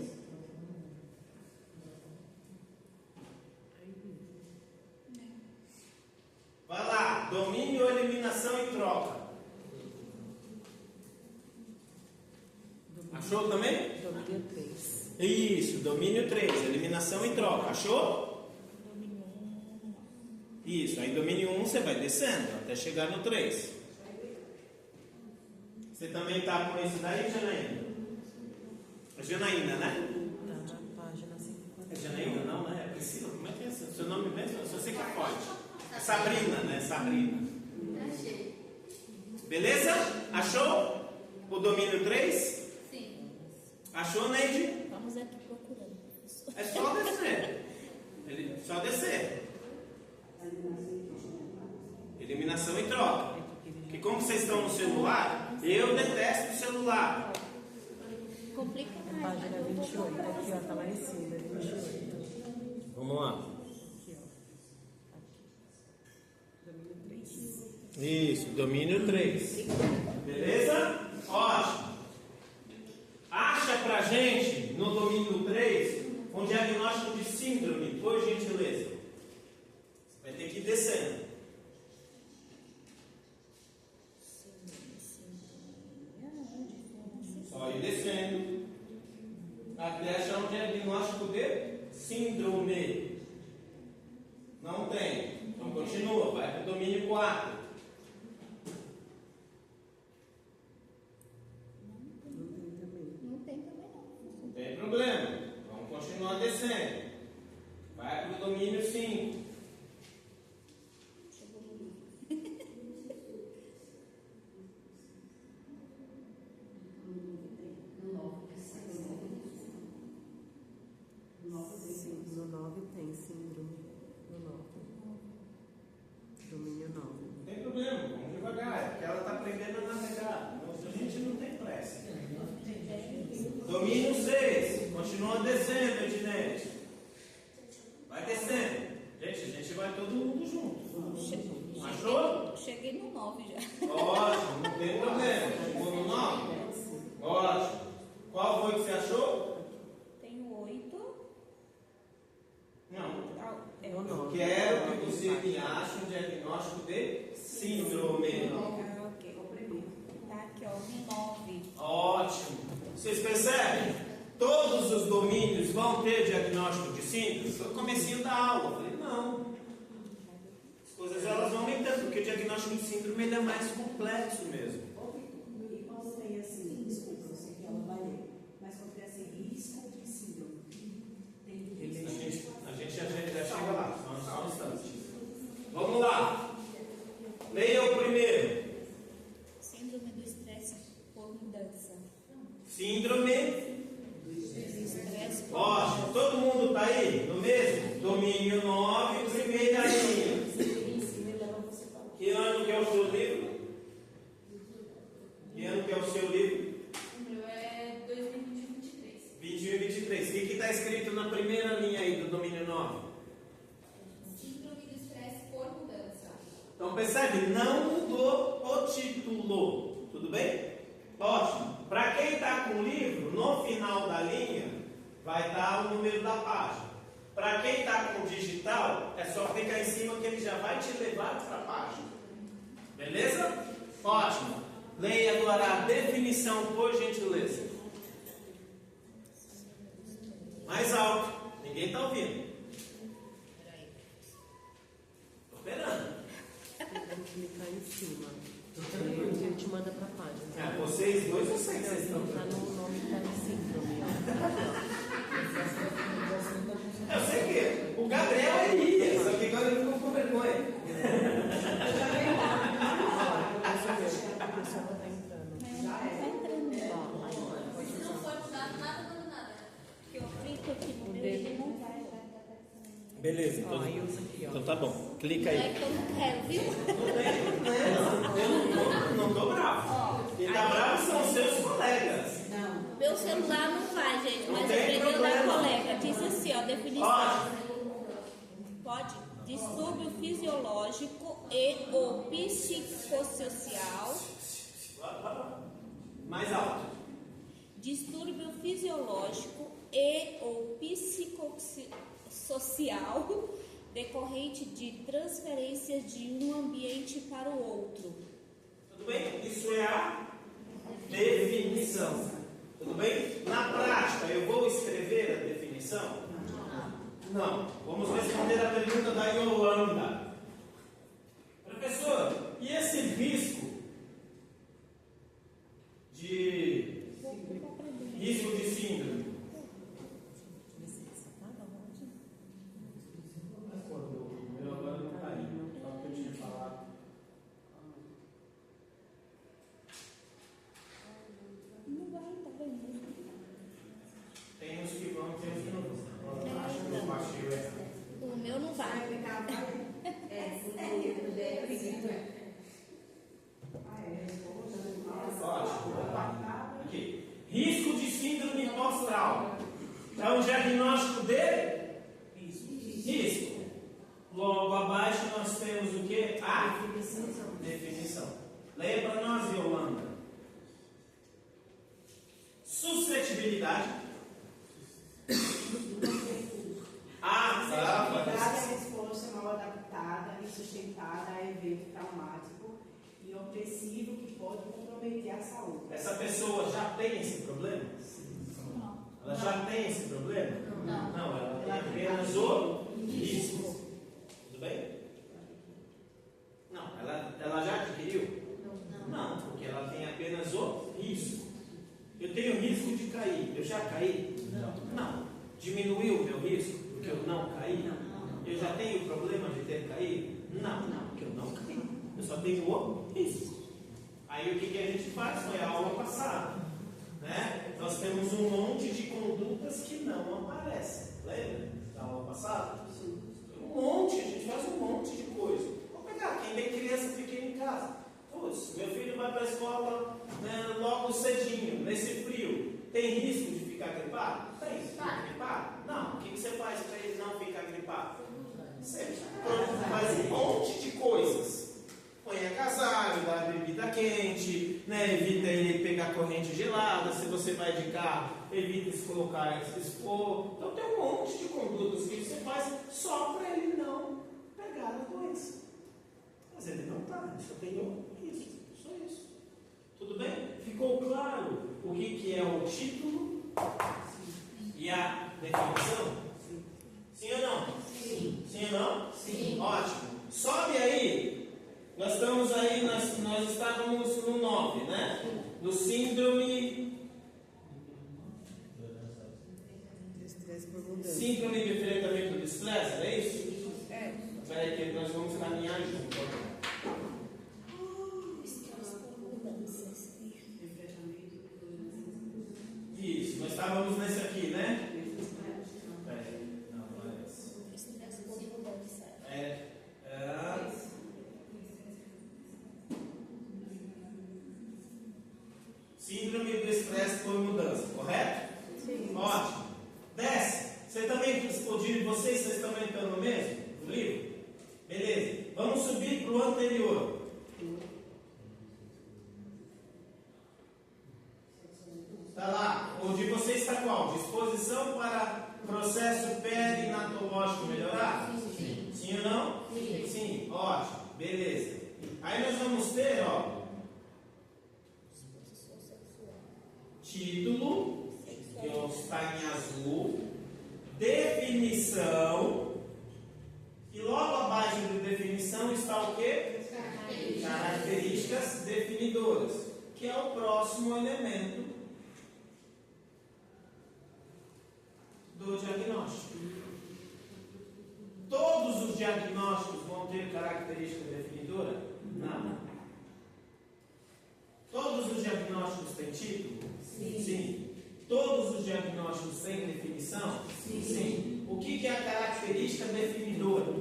Vai lá, domínio, eliminação e troca. Achou também? Domínio 3. Isso, domínio 3, eliminação e troca. Achou? Isso, aí domínio 1 você vai descendo até chegar no 3. Você também está com isso daí, Janaína? É Janaína, né? Tá na página 54. É Janaína, não, né? É Priscila? Como é que é seu nome mesmo? Eu só sei que é forte. É Sabrina, né? Sabrina. Achei. Beleza? Achou? O domínio 3? Sim. Achou, Neide? Vamos aqui procurando, professor. É só descer. Só descer. Eliminação e troca. Porque como vocês estão no celular, eu detesto o celular. Complica mais. Página 28, aqui ó, tá lá em cima, 28. Vamos lá. Aqui ó. Aqui. Domínio 3. Isso, domínio 3. Beleza? Ótimo. Acha pra gente, no domínio 3, um diagnóstico de síndrome, por gentileza. Você vai ter que ir descendo. Só ir descendo. Até achar um diagnóstico de síndrome. Não tem. Então continua, vai para o domínio 4. Não tem também não. Não tem problema. Vamos continuar descendo. Vai para o domínio 5. Chegou no livro. Sim, no 9 tem síndrome. No 9. Domínio 9. Não tem problema, vamos devagar. É porque ela está aprendendo a navegar. Então, a gente não tem pressa. Domínio 6. Continua descendo, Ednete. Vai descendo. Gente, a gente vai todo mundo junto. Achou? Cheguei no 9 já. Ótimo, não tem problema. Chegou no 9? Ótimo. Qual foi que você achou? Tenho 8. Não. É o Eu 9. quero que você me ache um diagnóstico de síndrome. Ah, ok. Tá aqui, ó, no 9. Ótimo. Vocês percebem? Todos os domínios vão ter diagnóstico de síndrome? Foi o comecinho da aula. Eu falei, não. As coisas elas vão aumentando, porque o diagnóstico de síndrome ele é mais complexo mesmo. E quando tem assim, desculpa, eu sei que ela vai ler, mas quando tem assim, risco de síndrome, tem risco. A gente já chega lá, só um instante. Vamos lá. Leia o primeiro. Síndrome do estresse por mudança. Síndrome. Do estresse por Ótimo. Todo mundo está aí? No mesmo? Domínio 9, primeira linha. Que ano que é o seu livro? Que ano que é o seu livro? O meu é 2023. 21 e 23. O que está escrito na primeira linha aí do domínio 9? Síndrome do estresse por mudança. Então percebe? Não mudou o título. Tudo bem? Ótimo. Para quem está com o livro, no final da linha vai estar o número da página. Para quem está com o digital, é só clicar em cima que ele já vai te levar para a página. Beleza? Ótimo. Leia agora a definição, por gentileza. Mais alto. Ninguém está ouvindo. Estou esperando. Tem que clicar em cima. Ele te manda pra página. É, vocês dois, eu sei que vocês estão. Tá no nome que tá em síndrome, ó. Eu sei que o O Gabriel iria, só que agora ele ficou com vergonha. Se não for mudado, nada muda nada. Que eu clico aqui no meu e ele não vai. Beleza, Ó, aí usa aqui, ó. então tá bom. Clica Não aí. é que eu não quero, viu? Eu não tô bravo. Quem tá bravo são os seus colegas. Meu celular não vai, gente, mas Não eu tem peguei da problema. colega. Diz assim, ó, definição. Pode. Distúrbio fisiológico e ou psicossocial. Mais alto. Distúrbio fisiológico e ou psicossocial decorrente de transferências de um ambiente para o outro. Tudo bem? Isso é a definição. Tudo bem? Na prática, eu vou escrever a definição? Não. Vamos responder a pergunta da Yolanda. Professor, e esse risco de síndrome? O meu agora não está aí, só que eu tinha falado. Não vai, tá vendo? Tem uns que vão, tem uns que não vão. Acho que eu baixei o errado. O meu não vai. Aqui. Risco de síndrome pós-trauma. É um diagnóstico de risco. Logo abaixo nós temos o que? A definição. Leia para nós, Yolanda. Suscetibilidade. Suscetibilidade é resposta mal adaptada e sustentada a evento traumático e opressivo que pode comprometer a saúde. Essa pessoa já tem esse problema? Ela já tem esse problema? Não, ela tem apenas o risco. Tudo bem? Não, ela já adquiriu? Não, porque ela tem apenas o risco. Eu tenho risco de cair. Eu já caí? Não. Diminuiu o meu risco porque eu não caí? Eu já tenho problema de ter caído? Não, porque eu não caí. Eu só tenho o risco. Aí o que a gente faz? Foi a aula passada. Né? Nós temos um monte de condutas que não aparecem. Lembra da aula passada? Um monte, a gente faz um monte de coisa. Vamos pegar, quem tem criança pequena em casa. Putz, meu filho vai para a escola, né, logo cedinho, nesse frio. Tem risco de ficar gripado? Tem. Fica gripado? Não. O que você faz para ele não ficar gripado? Você faz um monte de coisas. Põe agasalho, dá bebida quente, né? Evita ele pegar corrente gelada. Se você vai de carro, evita se colocar, se expor. Então tem um monte de condutas que você faz só para ele não pegar a doença. Mas ele não está, ele só tem isso. Só isso. Tudo bem? Ficou claro o que é o título e a definição? Sim ou não? Sim. Sim ou não? Sim. Ótimo. Sobe aí. Nós estamos aí, nós estávamos no 9, né? No síndrome. Síndrome de enfrentamento do estresse, é isso? É. Espera aí que nós vamos caminhar junto. Isso, nós estávamos nesse aqui, né? Não, não é esse. Síndrome do estresse por mudança, correto? Sim. Ótimo. Desce. Você também explodiu vocês também estão no mesmo? No livro? Beleza. Vamos subir para o anterior. Está lá. O de vocês está qual? Disposição para processo perinatológico melhorar? Sim. Sim ou não? Sim. Sim. Ótimo. Beleza. Aí nós vamos ter, ó. Título, que está em azul, definição, e logo abaixo de definição está o quê? Características definidoras, que é o próximo elemento do diagnóstico. Todos os diagnósticos vão ter característica definidora? Não. Todos os diagnósticos têm título? Sim. Todos os diagnósticos têm definição? Sim. O que é a característica definidora?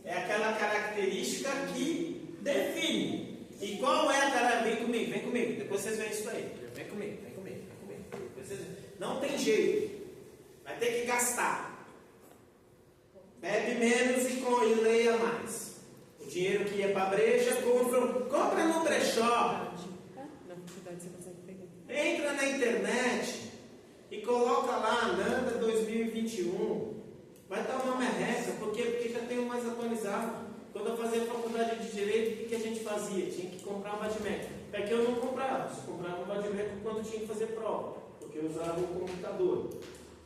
É aquela característica que define. E qual é a característica? Vem comigo. Depois vocês veem isso aí. Vem comigo. Não tem jeito. Vai ter que gastar. Bebe menos e leia mais. O dinheiro que ia para a breja, compra no brechó. Entra na internet e coloca lá, Nanda 2021. Vai dar uma merreca, porque já tem um mais atualizado. Quando eu fazia faculdade de Direito, o que a gente fazia? Tinha que comprar um Badmeco. É que eu não comprava, só comprava um Badmeco quando tinha que fazer prova, porque eu usava o computador.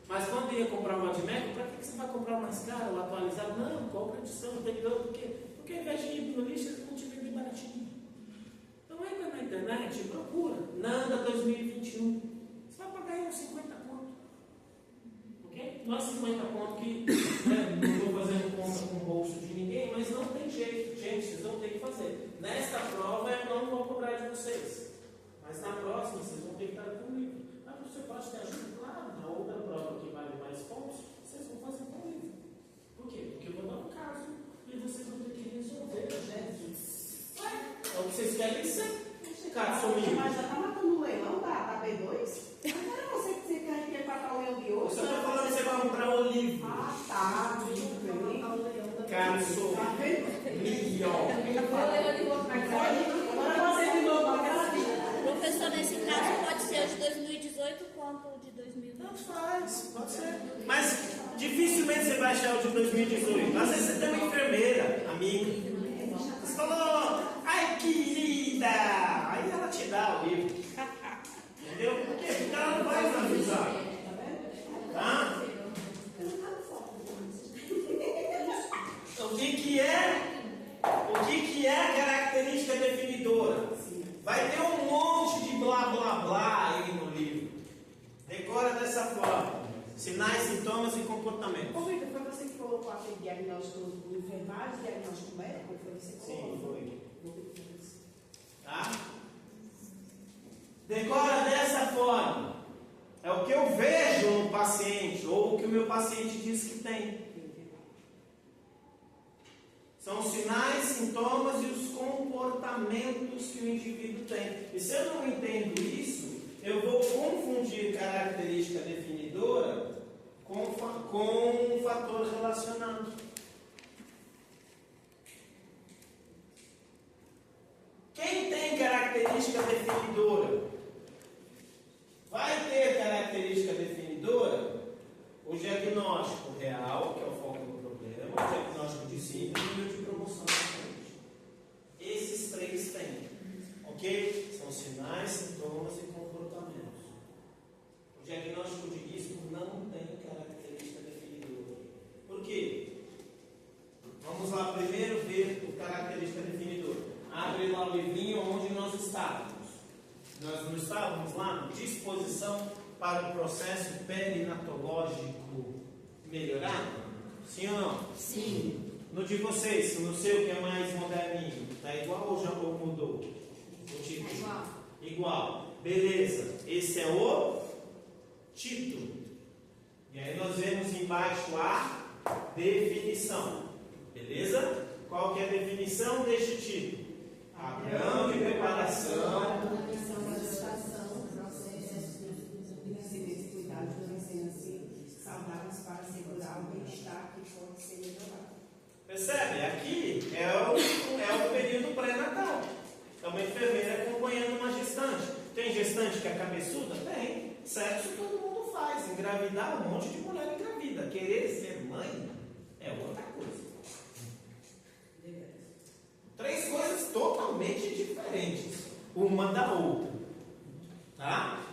Mas quando ia comprar um Badmeco, para que você vai comprar o mais caro, o atualizado? Não, compra a edição anterior, porque ao invés de ir no lixo, eles vão te vender baratinho. Então entra na internet e procura Nanda 2021. Você vai pagar aí uns 50 conto. Ok? Não é 50 conto que não estou fazendo conta com o bolso de ninguém, mas não tem jeito. Gente, vocês vão ter que fazer. Nesta prova eu não vou cobrar de vocês. Mas na próxima vocês vão ter que estar comigo. Mas você pode ter ajuda, claro. Na outra prova que vale mais pontos, vocês vão fazer com livro. Por quê? Porque eu vou dar um caso e vocês vão ter que resolver, né? É o que vocês querem ser. Cara, sumiu. Mas já está matando o leilão da B2? Não, você quer que é para o leilão de Eu hoje? só estou falando que você vai comprar o livro. Ah, tá. Tudo bem. Cara, sou milhão. Agora você de novo, aquela Professor, nesse caso pode ser o de 2018 quanto o de 2020? Não faz, pode ser. Mas dificilmente você vai achar o de 2018. Às vezes você tem uma enfermeira, amiga. Você falou, ai querida! Aí ela te dá o livro. Entendeu? Por quê? Porque ela não vai avisar. Tá? O que é a característica definidora? Vai ter um monte de blá blá blá aí no livro. Decora dessa forma: sinais, sintomas e comportamentos. Ô, Vitor, foi você que colocou aquele diagnóstico de enfermagem, diagnóstico médico? Foi você que colocou? Sim, foi. Tá? Decora dessa forma. É o que eu vejo no paciente, ou o que o meu paciente diz que tem. São os sinais, sintomas e os comportamentos que o indivíduo tem. E se eu não entendo isso, eu vou confundir característica definidora com um fator relacionado. Quem tem característica definidora? Vai ter característica definidora o diagnóstico real, que é o foco do problema, o diagnóstico de síndrome e o de promoção. Esses três têm. Ok? São sinais, sintomas e comportamentos. O diagnóstico de risco não tem característica definidora. Por quê? Vamos lá primeiro ver o característica definidora. Abre lá o livrinho onde nós estávamos. Nós não estávamos lá? Disposição para o processo perinatológico melhorado? Sim ou não? Sim. No de vocês, no seu que é mais moderninho, está igual ou já mudou? O título? Igual. Igual. Beleza. Esse é o título. E aí nós vemos embaixo a definição. Beleza? Qual que é a definição deste título? Padrão de preparação. Saudáveis para assegurar o bem-estar que pode ser melhorado. Percebe? Aqui é o período pré-natal. É uma enfermeira acompanhando uma gestante. Tem gestante que é cabeçuda? Tem. Sexo todo mundo faz. Engravidar, um monte de mulher engravida. Querer ser mãe é outra coisa. Três coisas totalmente diferentes, uma da outra. Tá?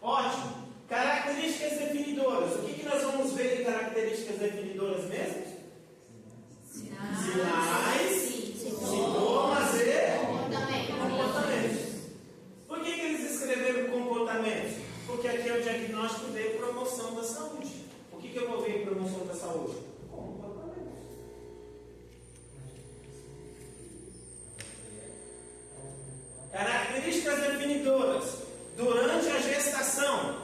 Ótimo. Características definidoras. O que nós vamos ver em características definidoras mesmo? Sinais, sintomas e comportamentos. Por que eles escreveram comportamentos? Porque aqui é o diagnóstico de promoção da saúde. O que eu vou ver em promoção da saúde? Comportamento. definidoras durante a gestação.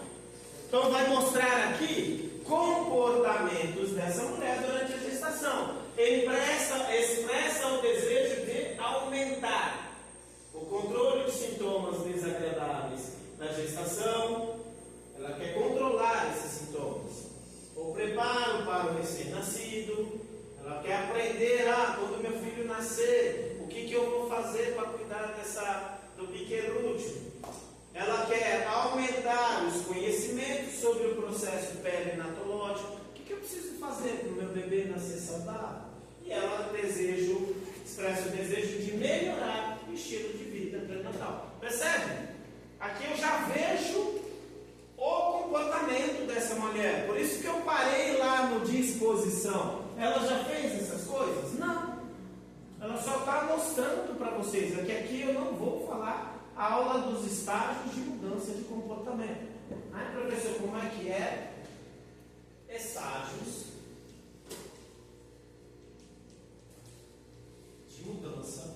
Então vai mostrar aqui comportamentos dessa mulher durante a gestação. Ele expressa o desejo de aumentar o controle de sintomas desagradáveis na gestação. Ela quer controlar esses sintomas. O preparo para o recém-nascido. Ela quer aprender, quando meu filho nascer, o que eu vou fazer para cuidar do pequeno útil. Ela quer aumentar os conhecimentos sobre o processo perinatológico. O que eu preciso fazer para o meu bebê nascer saudável? E ela expressa o desejo de melhorar o estilo de vida pré-natal. Percebe? Aqui eu já vejo o comportamento dessa mulher. Por isso que eu parei lá no disposição. Ela já fez essas coisas? Não. Ela só está mostrando para vocês. Aqui eu não vou falar a aula dos estágios de mudança de comportamento. Ai, professor, como é que é? Estágios de mudança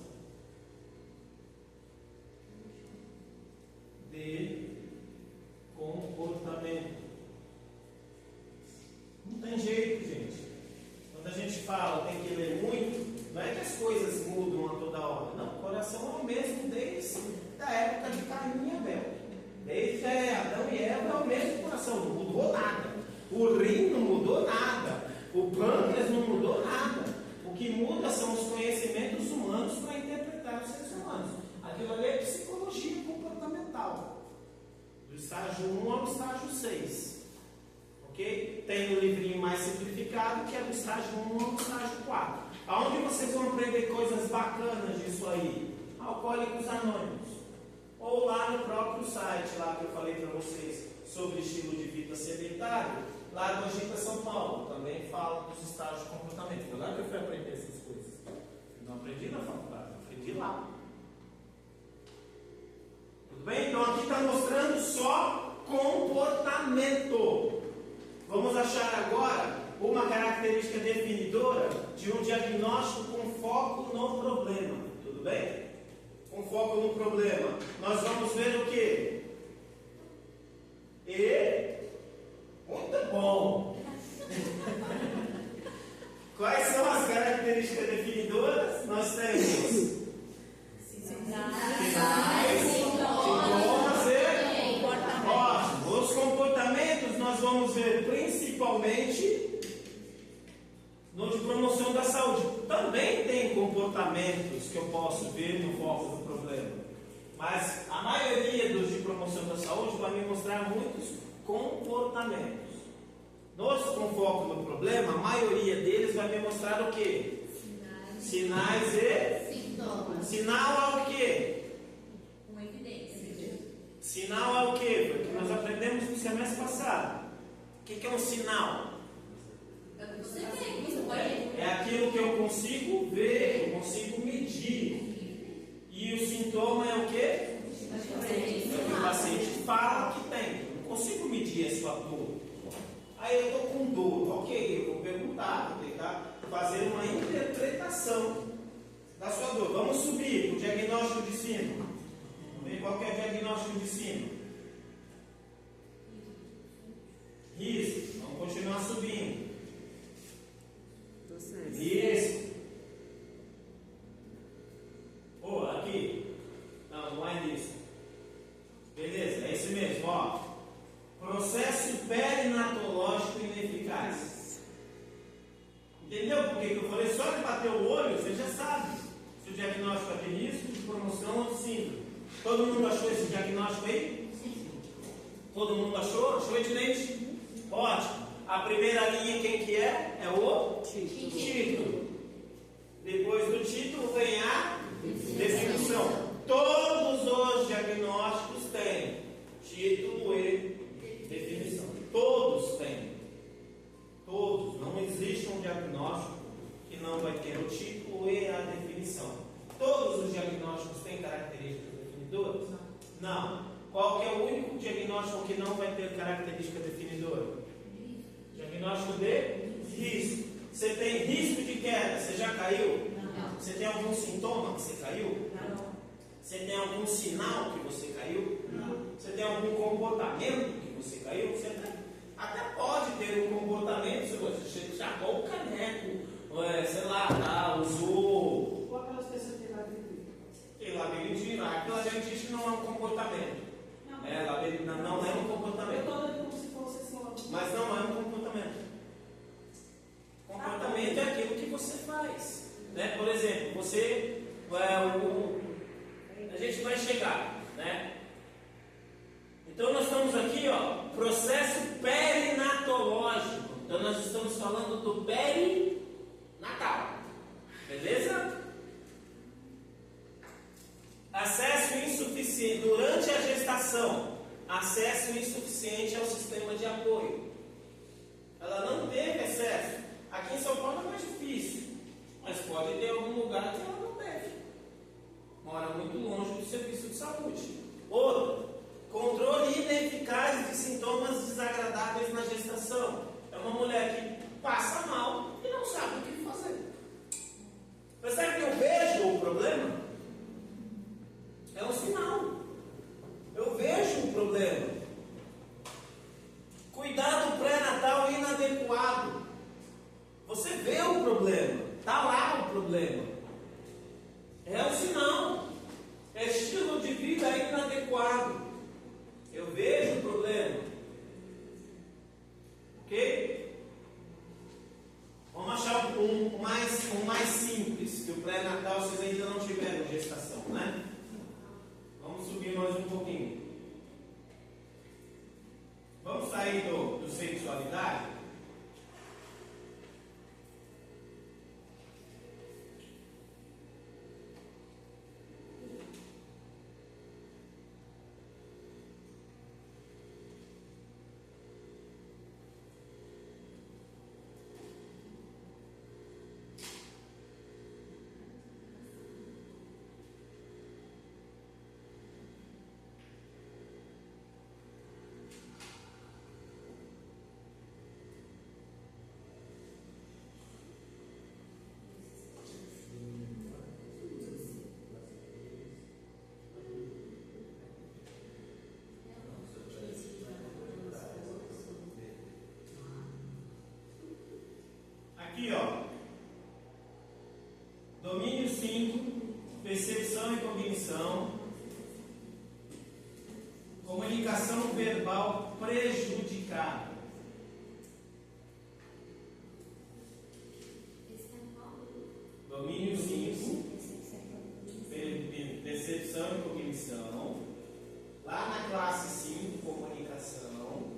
de comportamento. Não tem jeito, gente. Quando a gente fala, tem que ler muito, não é que as coisas mudam a toda hora. Não, o coração é o mesmo desde a época de Caim e Abel. Desde Adão e Eva é o mesmo coração, não mudou nada. O rim não mudou nada. O pâncreas não mudou nada. O que muda são os conhecimentos humanos para interpretar os seres humanos. Aquilo ali é psicologia comportamental. Do estágio 1 ao estágio 6. Ok? Tem um livrinho mais simplificado, que é do estágio 1 ao estágio 4. Aonde vocês vão aprender coisas bacanas disso aí? Alcoólicos Anônimos. Ou lá no próprio site, lá que eu falei para vocês, sobre estilo de vida sedentário, lá do Agita São Paulo, também fala dos estágios de comportamento. Foi lá que eu fui aprender essas coisas. Eu não aprendi na faculdade, eu aprendi lá. Tudo bem? Então aqui está mostrando só comportamento. Vamos achar agora uma característica definidora de um diagnóstico com foco no problema. Tudo bem? Com foco no problema. Nós vamos ver o quê? Muito bom! Quais são as características definidoras? Nós temos sinais, sintomas e comportamentos. Os comportamentos nós vamos ver principalmente no de promoção da saúde. Também tem comportamentos que eu posso ver no foco do problema. Mas a maioria dos de promoção da saúde vai me mostrar muitos comportamentos. Nos com foco no problema, a maioria deles vai me mostrar o quê? Sinais e sintomas. Sinal é o quê? Uma evidência. Sinal é o quê? Foi o que nós aprendemos no semestre passado. O que é um sinal? É aquilo que eu consigo ver, eu consigo medir. E o sintoma é o quê? É o que o paciente fala que tem. Eu não consigo medir a sua dor. Aí eu estou com dor. Ok, eu vou perguntar, vou tentar fazer uma interpretação da sua dor. Vamos subir para o diagnóstico de cima. Vamos ver qual que é o diagnóstico de cima. Isso. Vamos continuar subindo. Isso. Aqui. Não é isso. Beleza, é isso mesmo, ó. Processo perinatológico ineficaz. Entendeu por que eu falei? Só de bater o olho, você já sabe se o diagnóstico é de risco, de promoção ou de síndrome. Todo mundo achou esse diagnóstico aí? Sim. Todo mundo achou? Achou, Edilente? Ótimo. A primeira linha, quem que é? É o título. Depois do título vem a definição. Todos os diagnósticos têm título e definição. Todos têm. Todos. Não existe um diagnóstico que não vai ter o título e a definição. Todos os diagnósticos têm características definidoras? Não. Qual que é o único diagnóstico que não vai ter característica definidora? Diagnóstico de risco. Você tem risco de queda? Você já caiu? Não. Você tem algum sintoma que você caiu? Não. Você tem algum sinal que você caiu? Não. Você tem algum comportamento que você caiu? Você até pode ter um comportamento, se você chapou o caneco, sei lá, tá, usou. Ou aquelas pessoas que têm labirintite. Tem labirintite, labirintite não é um comportamento. Labirintite não é um comportamento. Eu estou dando como se fosse assim uma... Mas não é um comportamento. Comportamento é aquilo que você faz. Né? Por exemplo, você. A gente vai chegar. Né? Então nós estamos aqui, ó, processo perinatológico. Então nós estamos falando do perinatal. Beleza? Acesso insuficiente durante a gestação. Acesso insuficiente ao sistema de apoio. Ela não teve acesso. Aqui em São Paulo é mais difícil, mas pode ter algum lugar que ela não teve. Mora muito longe do serviço de saúde. Outro, controle ineficaz de sintomas desagradáveis na gestação. É uma mulher que passa mal e não sabe o que fazer. Mas será que eu vejo o problema? É um sinal. Eu vejo o problema. Cuidado pré-natal inadequado. Você vê o problema. Está lá o problema. É um sinal. É estilo de vida inadequado. Eu vejo o problema. Ok? Vamos achar um mais simples. Que o pré-natal vocês ainda não tiveram gestação, né? Vamos subir mais um pouquinho. Vamos sair do sexualidade? Aqui, ó. Domínio 5, percepção e cognição. Comunicação verbal prejudicada. Domínio 5, percepção e cognição. Lá na classe 5, comunicação.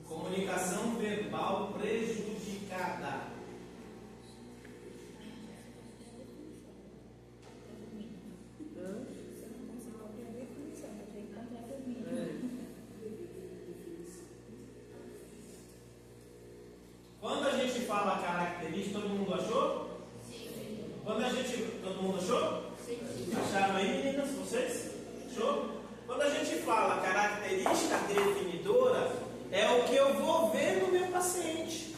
Comunicação verbal prejudicada. Quando a gente fala característica, todo mundo achou? Sim. Todo mundo achou? Sim. Acharam aí, meninas? Vocês? Achou? Quando a gente fala característica definidora, é o que eu vou ver no meu paciente.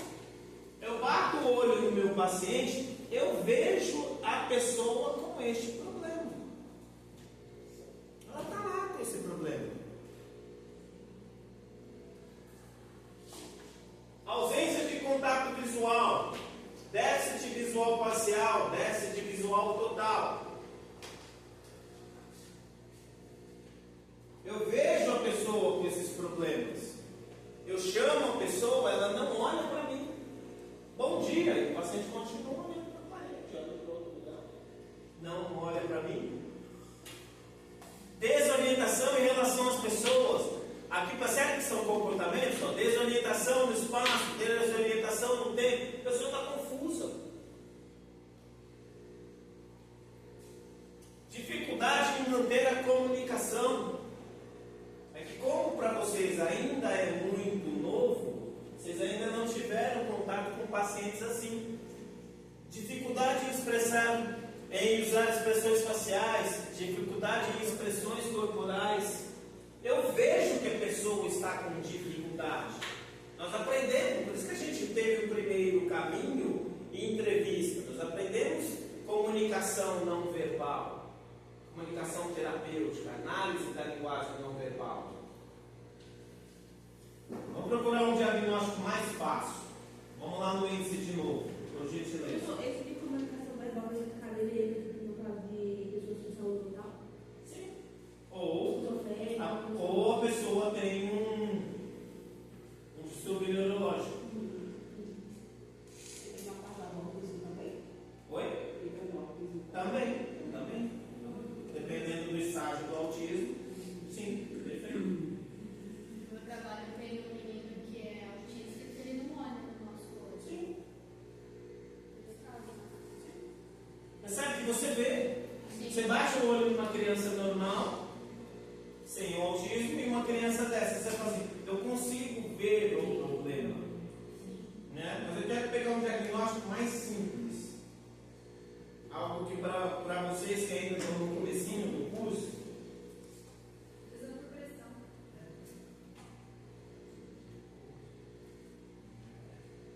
Eu bato o olho no meu paciente, eu vejo a pessoa com este problema. Ela está lá com esse problema. Ausência de contato visual, déficit visual parcial, déficit visual total. Eu vejo a pessoa com esses problemas. Eu chamo a pessoa, ela não olha para mim. Bom dia, e o paciente continua olhando para a parede, olha para outro lugar. Não olha para mim. Desorientação em relação às pessoas. Aqui percebe que são comportamentos, ó, desorientação no espaço, desorientação no tempo. A pessoa está confusa. Dificuldade em manter a comunicação. É que como para vocês ainda é muito novo, vocês ainda não tiveram contato com pacientes assim. Dificuldade em expressar, em usar expressões faciais, dificuldade em expressões corporais. Eu vejo que a pessoa está com dificuldade. Nós aprendemos, por isso que a gente teve o primeiro caminho em entrevista. Nós aprendemos a comunicar terapêutica, análise da linguagem não verbal. Vamos procurar um diagnóstico mais fácil. Vamos lá no índice de novo, por gentileza. Esse de comunicação verbal caberia no caso de pessoas com saúde mental? Sim. Ou Esquizofrênica, a pessoa tem um distúrbio neurológico. Oi? Também. Dependendo do estágio do autismo, sim, perfeito. No meu trabalho tem um menino que é autista e ele não olha no nosso corpo. Sim. Percebe que você vê? Você baixa o olho de uma criança normal, sem o autismo, e uma criança dessa. Você fala assim, eu consigo ver o problema. Né? Mas eu quero pegar um diagnóstico mais simples. Algo que para vocês que ainda estão no comecinho do curso, Lesão por pressão.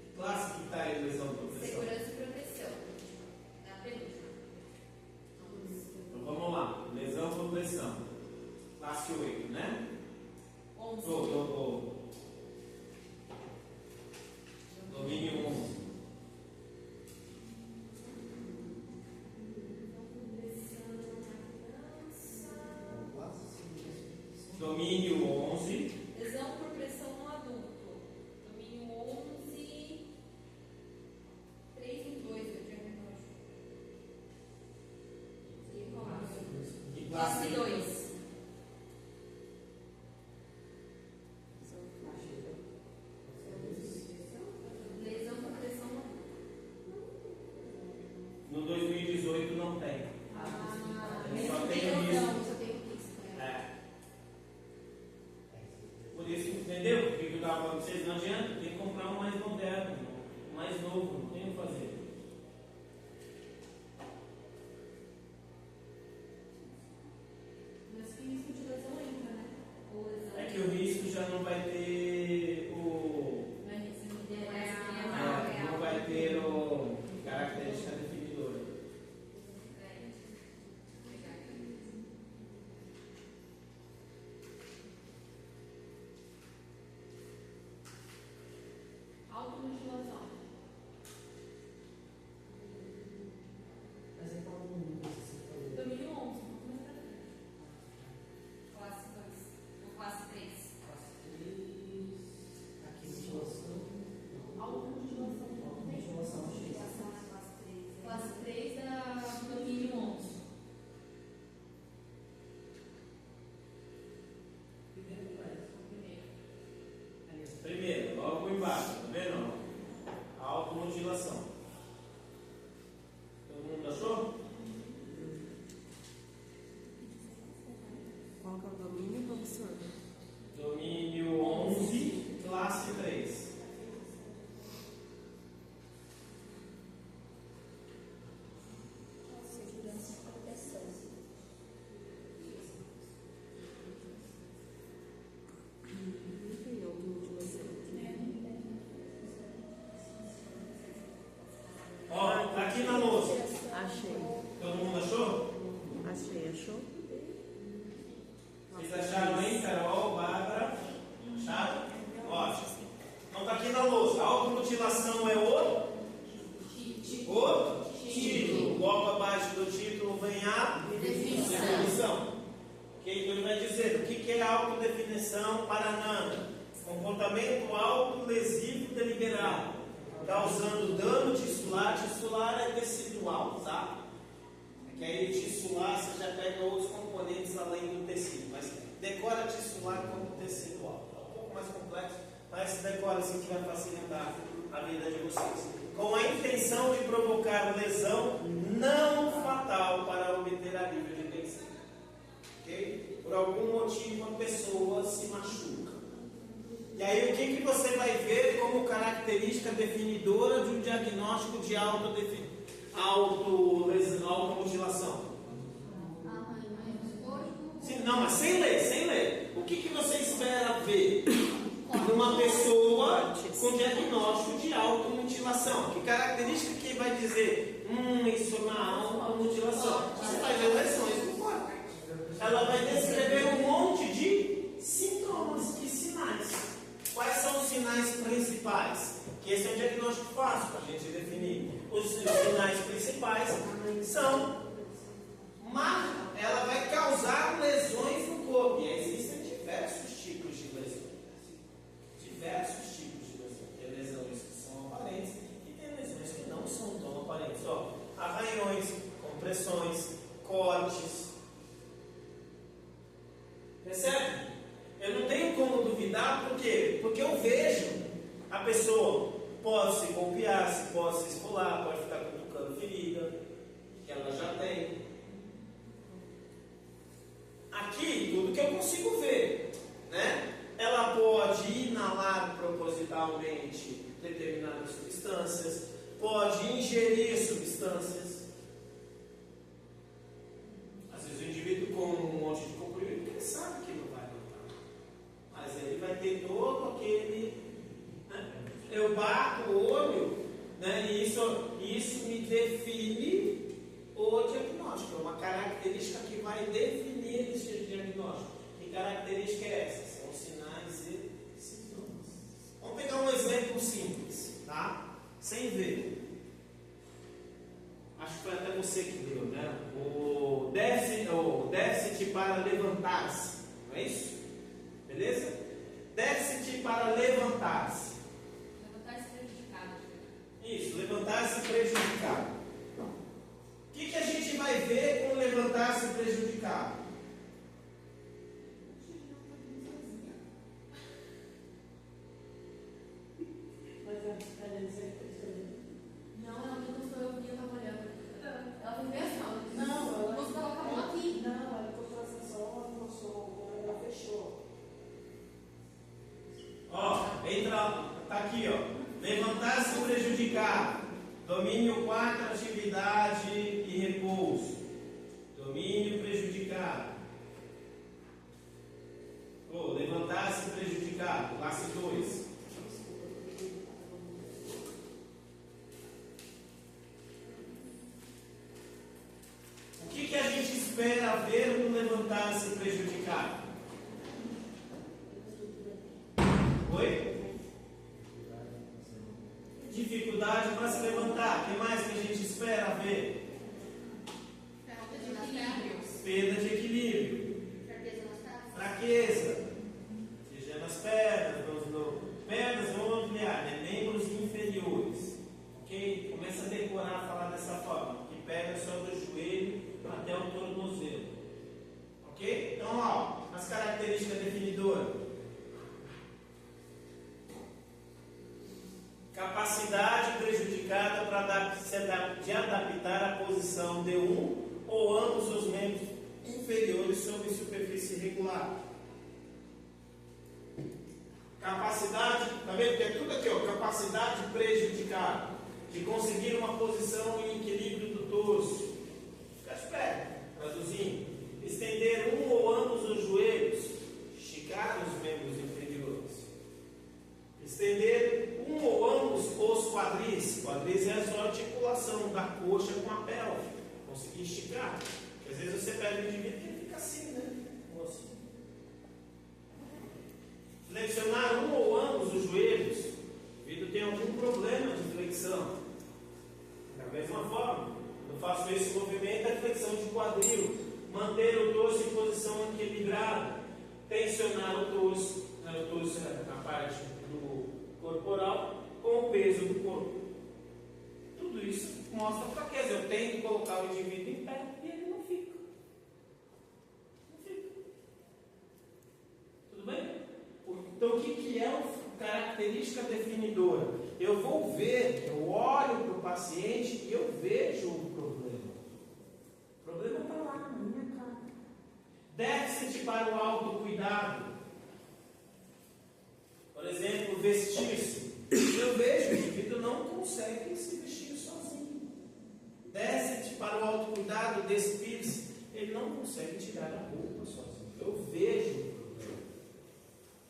que classe que está aí lesão por pressão? Segurança e proteção. Na penúltima. Então vamos lá, lesão por pressão. Classe 8, né? 11. Domínio 11. Domínio 11. Lesão por pressão no adulto. Domínio 11. 3 em 2, eu diagnóstico. E Classe 2. Lesão por pressão no adulto. No 2018 não tem. Só tem risco. só tem risco. Por isso, entendeu? O que eu estava falando para vocês? Não adianta, tem que comprar um mais moderno, um mais novo, não tem o que fazer. Mas que risco de lesão entra, né? Ou lesão. É que o risco já não vai ter não vai ter o característica definidora. Automutilação. Domínio 11. Classe 2. Ou classe 3. Classe 3 da domínio 11. Primeiro, logo embaixo, tá vendo? A automutilação. Todo mundo achou? Qual que é o domínio, professor? Domínio 11, classe 3. Segurança e proteção. Não tem automutilação. Ó, tá aqui na lousa. Achei. Todo mundo achou? Achou? Vocês acharam aí, Carol, Bárbara? Acharam? Ótimo. Então tá aqui na lousa. A automutilação é o título. Logo abaixo do título vem a definição. Ok? Então ele vai dizer o que é autodefinição para Nanda. Comportamento autolesivo deliberado, causando dano tissular. Tissular é tecidual, tá? É que aí tissular você já pega outros componentes além do tecido, mas decora tissular como tecidual. É um pouco mais complexo, mas decora assim que vai facilitar a vida de vocês. Com a intenção de provocar lesão não fatal para obter alívio de tensão. Ok? Por algum motivo a pessoa se machuca. E aí o que você vai ver como característica definidora de um diagnóstico de automutilação? Sim, não, mas sem ler. O que você espera ver numa pessoa com diagnóstico de automutilação? Que característica que vai dizer, isso é uma automutilação? Você vai ver lesões no corpo. Ela principais são ela vai causar lesões no corpo. E existem diversos tipos de lesões. Diversos tipos de lesões. Tem lesões que são aparentes e tem lesões que não são tão aparentes. Ó, arranhões, compressões, cortes. Percebe? Eu não tenho como duvidar, por quê? Porque eu vejo a pessoa pode se golpear, pode se esfolar, pode ficar cutucando ferida, que ela já tem. Aqui, tudo que eu consigo ver, né? Ela pode inalar propositalmente determinadas substâncias, pode ingerir substâncias. Às vezes o indivíduo come um monte de comprimido porque ele sabe que não vai matar, mas ele vai ter todo aquele... né? Eu bato o olho, né? E isso me define o diagnóstico. É uma característica que vai definir esse diagnóstico. Que característica é essa? São sinais e sintomas. Vamos pegar um exemplo simples, tá? Sem ver. Acho que foi até você que deu, né? O déficit para levantar-se. Não é isso? Beleza? Déficit para levantar-se. Levantar-se prejudicado. Isso, levantar-se prejudicado. O que a gente vai ver com levantar-se prejudicado? Não, ela não gostou, eu vi, eu tava olhando. Ela fez bem assim, ó. Não, você tava com a mão aqui. Não, ela postou essa só, mostrou, ela fechou. Ó, entra, tá aqui, ó. Levantar-se prejudicado. Domínio 4, atividade e repouso. Domínio prejudicado. Levantar-se prejudicado. Classe 2. O que a gente espera ver no levantar-se prejudicado? Oi? Dificuldade para se levantar. O que mais que a gente espera ver? Falta de equilíbrio. Perda de equilíbrio. Fraqueza nas pernas. Fraqueza. Seja nas pernas, pernas vamos ampliar, né? Membros inferiores. Ok? Começa a decorar, falar dessa forma. Que pega só do joelho até o tornozelo. Ok? Então, ó, as características definidoras. Capacidade prejudicada de adaptar a posição de um ou ambos os membros inferiores sobre superfície irregular. Capacidade, tá vendo que é tudo aqui, ó, capacidade prejudicada de conseguir uma posição em equilíbrio do torso. Fica esperto, traduzindo. Estender um ou ambos os joelhos, esticar os membros inferiores. Estender um ou ambos os quadris. Quadris é a sua articulação da coxa com a pelve. Conseguir esticar. Porque às vezes você pega o indivíduo e ele fica assim, né? Assim. Flexionar um ou ambos os joelhos. O indivíduo tem algum problema de flexão. Da mesma forma, eu faço esse movimento, a flexão de quadril. Manter o torso em posição equilibrada. Tensionar o torso. O torso é a parte do corporal com o peso do corpo. Tudo isso mostra fraqueza. Eu tenho que colocar o indivíduo em pé e ele não fica. Não fica. Tudo bem? Então, o que é a característica definidora? Eu vou ver, eu olho para o paciente e eu vejo o problema. O problema está lá na minha cara. Déficit para o autocuidado. Por exemplo, vestir-se. Eu vejo que o indivíduo não consegue se vestir sozinho. Déficit para o autocuidado, despir-se. Ele não consegue tirar a roupa sozinho. Eu vejo o problema.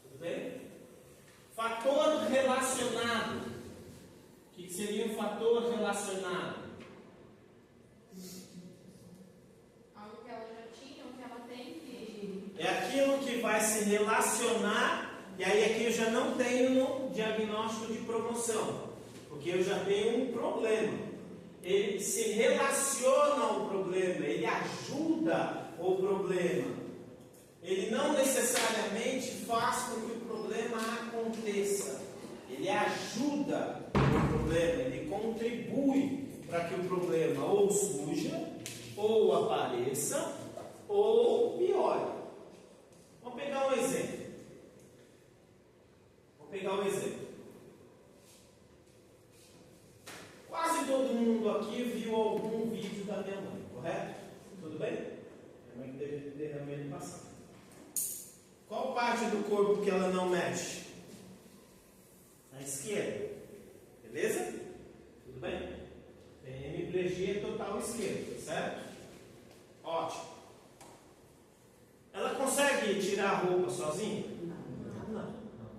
Tudo bem? Fator relacionado. O que seria um fator relacionado? Algo que ela já tinha, o que ela tem que... É aquilo que vai se relacionar. E aí aqui eu já não tenho no diagnóstico de promoção, porque eu já tenho um problema. ele se relaciona ao problema, ele ajuda o problema. Ele não necessariamente faz com que o problema aconteça. Ele ajuda o problema, ele contribui para que o problema ou surja, ou apareça, ou piore. Vamos pegar um exemplo. Quase todo mundo aqui viu algum vídeo da minha mãe, correto? Tudo bem? Minha mãe teve derramamento passado. Qual parte do corpo que ela não mexe? A esquerda. Beleza? Tudo bem? Tem hemiplegia total esquerda, certo? Ótimo. Ela consegue tirar a roupa sozinha? Não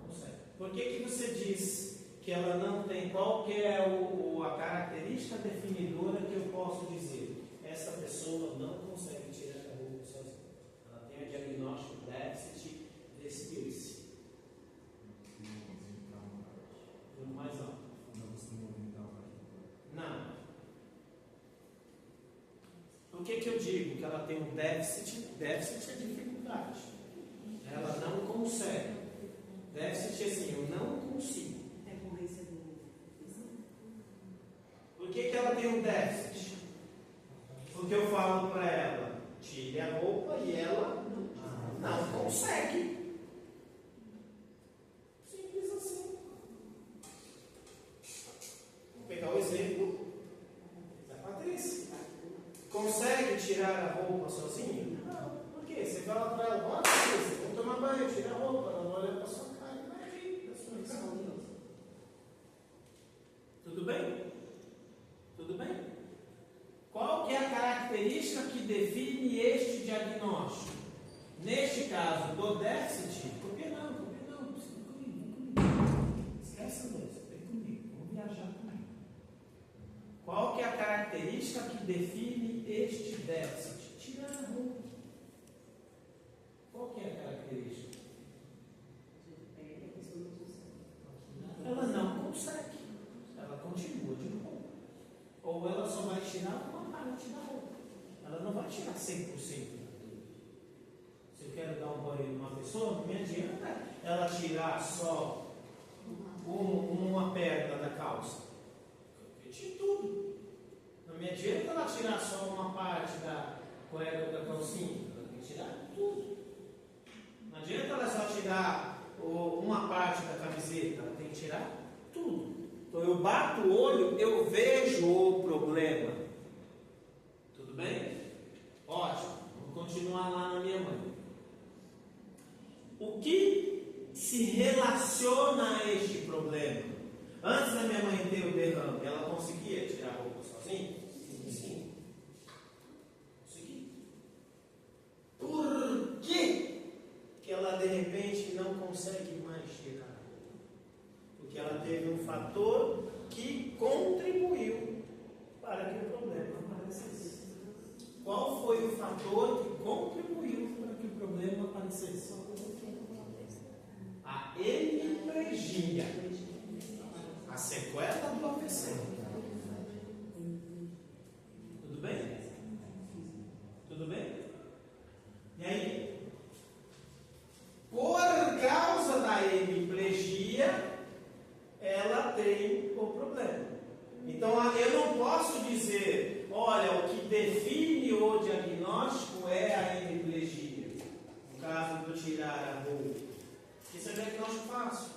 consegue. Por que você diz que ela não tem? Qual que é a característica definidora que eu posso dizer? Essa pessoa não consegue tirar a roupa sozinha. Ela tem o diagnóstico déficit desse piercing. Mais alto. Não. Por que eu digo que ela tem um déficit? Déficit é dificuldade. Ela não consegue. Déficit é assim, eu não consigo. Por que ela tem um déficit? Porque eu falo para ela, tire a roupa e ela não consegue. Simples assim. Vou pegar o exemplo da Patrícia. Consegue tirar a roupa sozinha? Não. Por quê? Você fala para ela, bora, Patrícia, vamos tomar banho, tira a roupa, ela vai olhar para sua cara e vai rir da sua reação. Tudo bem? Tudo bem? Qual que é a característica que define este diagnóstico? Neste caso do déficit, por que não? Vem comigo. Esquece Deus, vem comigo, vamos viajar comigo. Qual que é a característica que define este déficit? Tirar a roupa. Qual que é a característica? Ela não consegue. Ela continua de roupa. Ou ela só vai tirar uma parte da roupa. Ela não vai tirar 100% da roupa. Se eu quero dar um banho numa pessoa, não me adianta ela tirar só uma perna da calça. Eu tiro tudo. Não me adianta ela tirar só uma parte da cueca ou da calcinha. Ela tem que tirar tudo. Não adianta ela só tirar uma parte da camiseta. Ela tem que tirar tudo. Então eu bato o olho, eu vejo o problema. Tudo bem? Ótimo. Vamos continuar lá na minha mãe. O que se relaciona a este problema? Antes da minha mãe ter o derrame, ela conseguia tirar a roupa sozinha? Sim. Conseguia. Por que ela de repente não consegue mais tirar a roupa? Porque ela teve um fator que contribuiu para que o problema aparecesse. Qual foi o fator que contribuiu para que o problema aparecesse? A hemiplegia, a sequela do AVC. Tudo bem? Tudo bem? E aí? Por causa da hemiplegia, ela tem o problema. Então eu não posso dizer, olha, o que define o diagnóstico é a hemiplegia. No caso do tirar a roupa. Isso é diagnóstico fácil.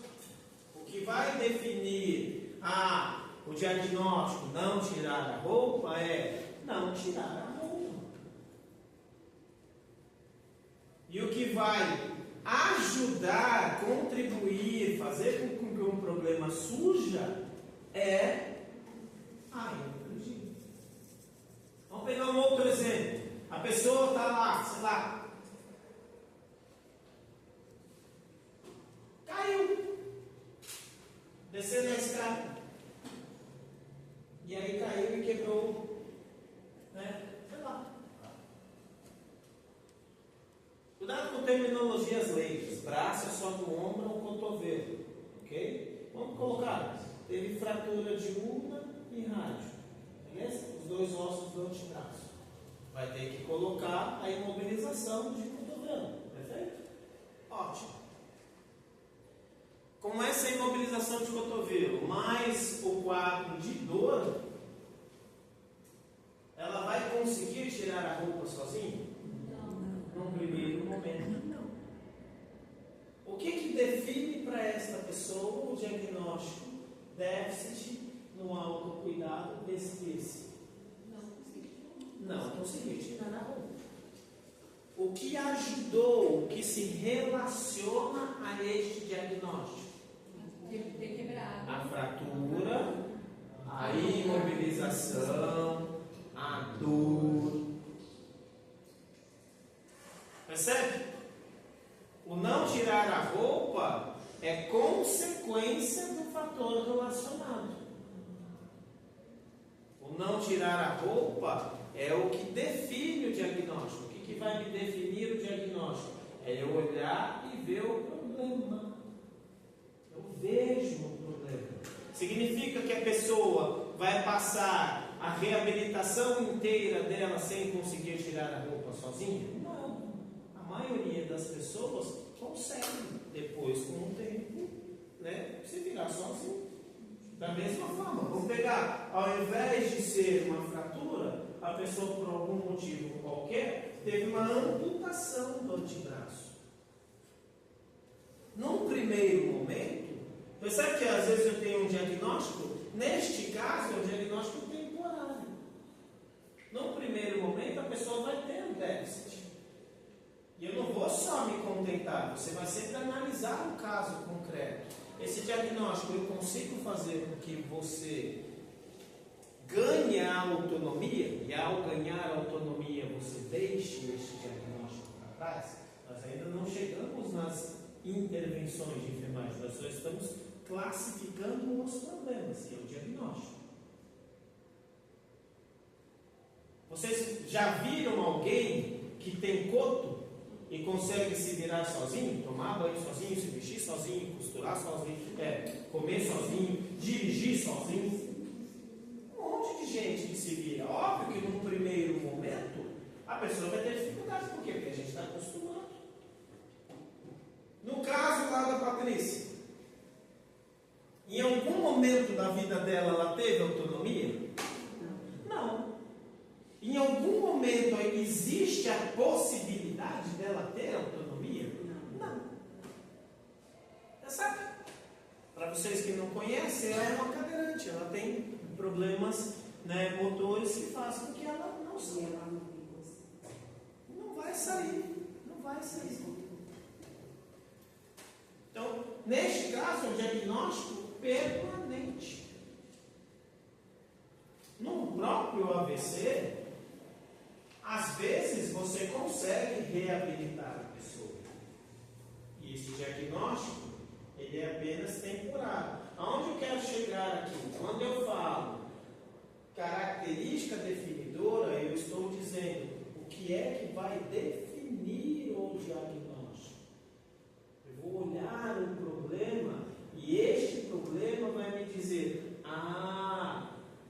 O que vai definir o diagnóstico não tirar a roupa é não tirar a roupa. E o que vai ajudar, contribuir, fazer com que um problema surja é a hemiplegia. Vamos pegar um outro exemplo. A pessoa está lá, sei lá, caiu, descendo a escada, e aí caiu e quebrou, sei lá. Cuidado com terminologias leigas. Braço é só do ombro ou cotovelo, ok? Vamos colocar, teve fratura de urna e rádio, beleza? dois ossos do antebraço. Vai ter que colocar a imobilização de cotovelo. Perfeito? Ótimo. Com essa imobilização de cotovelo, mais o quadro de dor, ela vai conseguir tirar a roupa sozinha? Não. Num primeiro momento, não. O que define para esta pessoa o diagnóstico déficit no autocuidado desse? Não conseguir tirar a roupa. O que ajudou, o que se relaciona a este diagnóstico? Ter quebrado. A fratura, a imobilização, a dor. Percebe? O não tirar a roupa é consequência do fator relacionado. O não tirar a roupa é o que define o diagnóstico. O que vai me definir o diagnóstico? É eu olhar e ver o problema. Eu vejo o problema. Significa que a pessoa vai passar a reabilitação inteira dela sem conseguir tirar a roupa sozinha? Não. A maioria das pessoas consegue, depois, com o tempo, se virar sozinho. Da mesma forma, vamos pegar, ao invés de ser uma fratura, a pessoa, por algum motivo qualquer, teve uma amputação do antebraço. Num primeiro momento, percebe que às vezes eu tenho um diagnóstico? Neste caso, é um diagnóstico temporário. Num primeiro momento, a pessoa vai ter um déficit. E eu não vou só me contentar, você vai sempre analisar um caso concreto. Esse diagnóstico eu consigo fazer com que você ganhe a autonomia, e ao ganhar a autonomia você deixe este diagnóstico para trás. Nós ainda não chegamos nas intervenções de enfermagem, nós só estamos classificando os problemas, e é o diagnóstico. Vocês já viram alguém que tem coto e consegue se virar sozinho, tomar banho sozinho, se vestir sozinho, costurar sozinho, comer sozinho, dirigir sozinho? Um monte de gente que se vira. Óbvio que num primeiro momento a pessoa vai ter dificuldade. Por quê? Porque a gente está acostumado. No caso lá da Patrícia, em algum momento da vida dela ela teve autonomia? Não. Em algum momento existe a possibilidade dela ter autonomia? Não. Sabe? Para vocês que não conhecem, ela é uma cadeirante, ela tem problemas motores que fazem com que ela não saia. Não vai sair. Não vai sair. Então, neste caso, é um diagnóstico permanente. No próprio AVC, às vezes você consegue reabilitar a pessoa. E esse diagnóstico, ele é apenas temporário. Aonde eu quero chegar aqui? Quando eu falo característica definidora, eu estou dizendo o que é que vai definir o diagnóstico. Eu vou olhar o problema e este problema vai me dizer: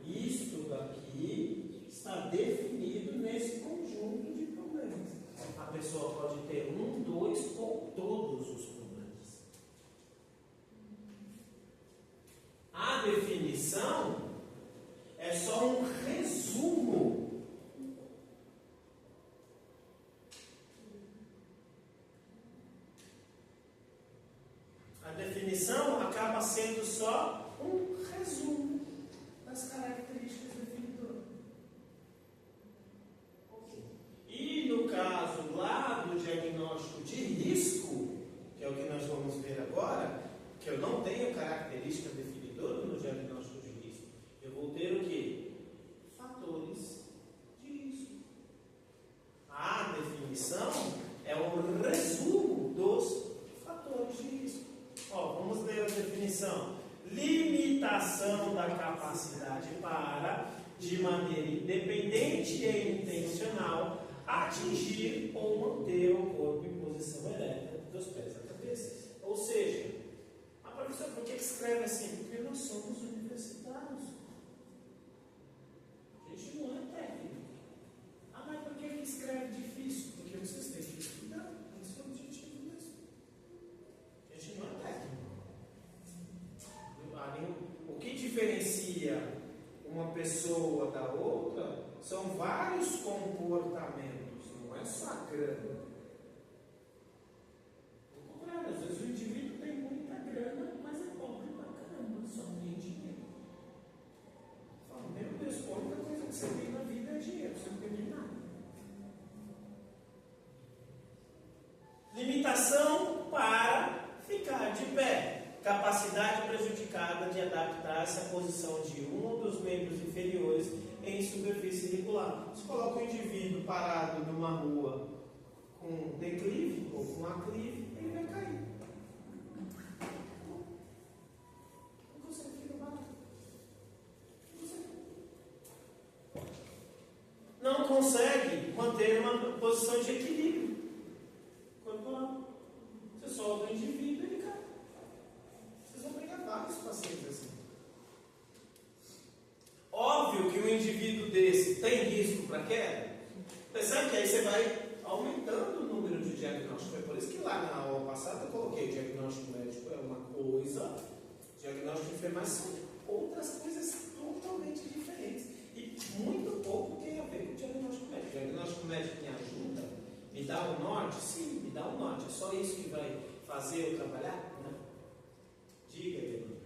isto daqui está definido nesse conjunto de problemas. A pessoa pode ter um, dois ou todos os problemas. A definição é só um resumo. A definição acaba sendo só um resumo das características definidoras. E no caso lá do diagnóstico de risco, que é o que nós vamos ver agora, que eu não tenho característica definidora no diagnóstico de risco, eu vou ter o quê? Fatores de risco. A definição é o resumo dos fatores de risco. Vamos ler a definição. Limitação da capacidade para, de maneira independente e intencional, atingir ou manter o corpo em posição ereta, dos pés à cabeça. Ou seja, professor, por que escreve assim? Porque nós somos universitários. A gente não é São vários comportamentos, não é só a grana. Ao contrário, às vezes o indivíduo tem muita grana, mas é pobre pra caramba, só não tem dinheiro. Fala, meu Deus, a única coisa que você tem na vida é dinheiro, você não tem nem nada. Limitação para ficar de pé. Capacidade prejudicada de adaptar-se à posição de um dos membros inferiores em superfície irregular. Se coloca o indivíduo parado numa rua com declive ou com aclive, ele vai cair. Não consegue ficar parado. Não consegue manter uma posição de equilíbrio corporal. Você solta o indivíduo e ele cai. Vocês vão pegar vários pacientes assim. Óbvio que um indivíduo desse tem risco para queda. Pensando que aí você vai aumentando o número de diagnósticos. É por isso que lá na aula passada eu coloquei diagnóstico médico é uma coisa, diagnóstico de enfermagem são outras coisas totalmente diferentes. E muito pouco tem a ver com o diagnóstico médico. O diagnóstico médico me ajuda, me dá um norte? Sim, me dá um norte. É só isso que vai fazer eu trabalhar? Não. Diga, Helena.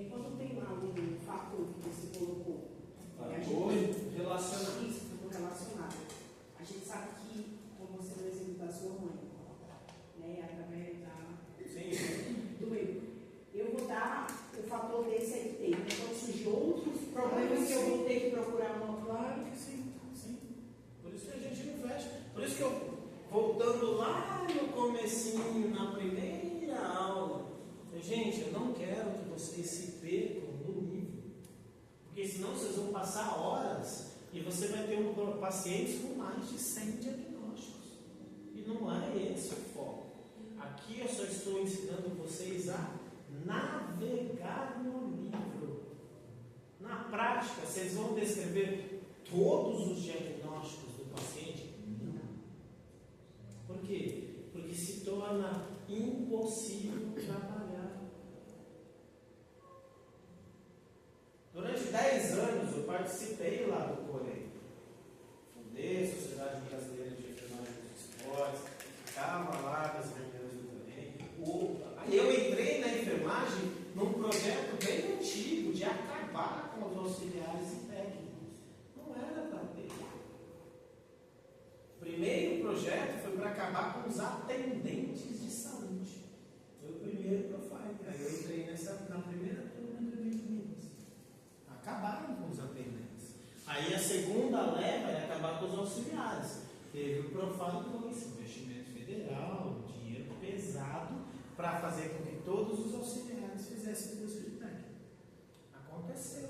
Quando tem lá um fator que você colocou, Relacionado. Isso, fator relacionado. A gente sabe que, como você deu o exemplo da sua mãe, né, através do eu. Eu vou dar o fator desse aí tem. Então, surgem outros problemas que eu vou ter que procurar uma. Claro que sim, sim. Por isso que a gente não fecha. Por isso que eu, voltando lá no comecinho, na primeira aula, gente, eu não quero que vocês se percam no nível. Porque senão vocês vão passar horas e você vai ter pacientes com mais de 100 diagnósticos. E não é esse o foco. Aqui eu só estou ensinando vocês a navegar no livro. Na prática, vocês vão descrever todos os diagnósticos do paciente? Não. Por quê? Porque se torna impossível trabalhar. Durante 10 anos eu participei lá do COREI. Fundei a Sociedade Brasileira de Enfermagem dos Esportes, ficava lá nas reuniões do COREI. Aí eu entrei na enfermagem num projeto bem antigo de acabar com os auxiliares e técnicos. Não era para ter. O primeiro projeto foi para acabar com os atendentes de saúde. Foi o primeiro profile. Aí eu entrei na primeira turma de meninos. Acabaram com os atendentes. Aí a segunda leva é acabar com os auxiliares. Teve o Profile 2, investimento federal, dinheiro pesado, para fazer com que todos os auxiliares fizessem curso de técnico. Aconteceu.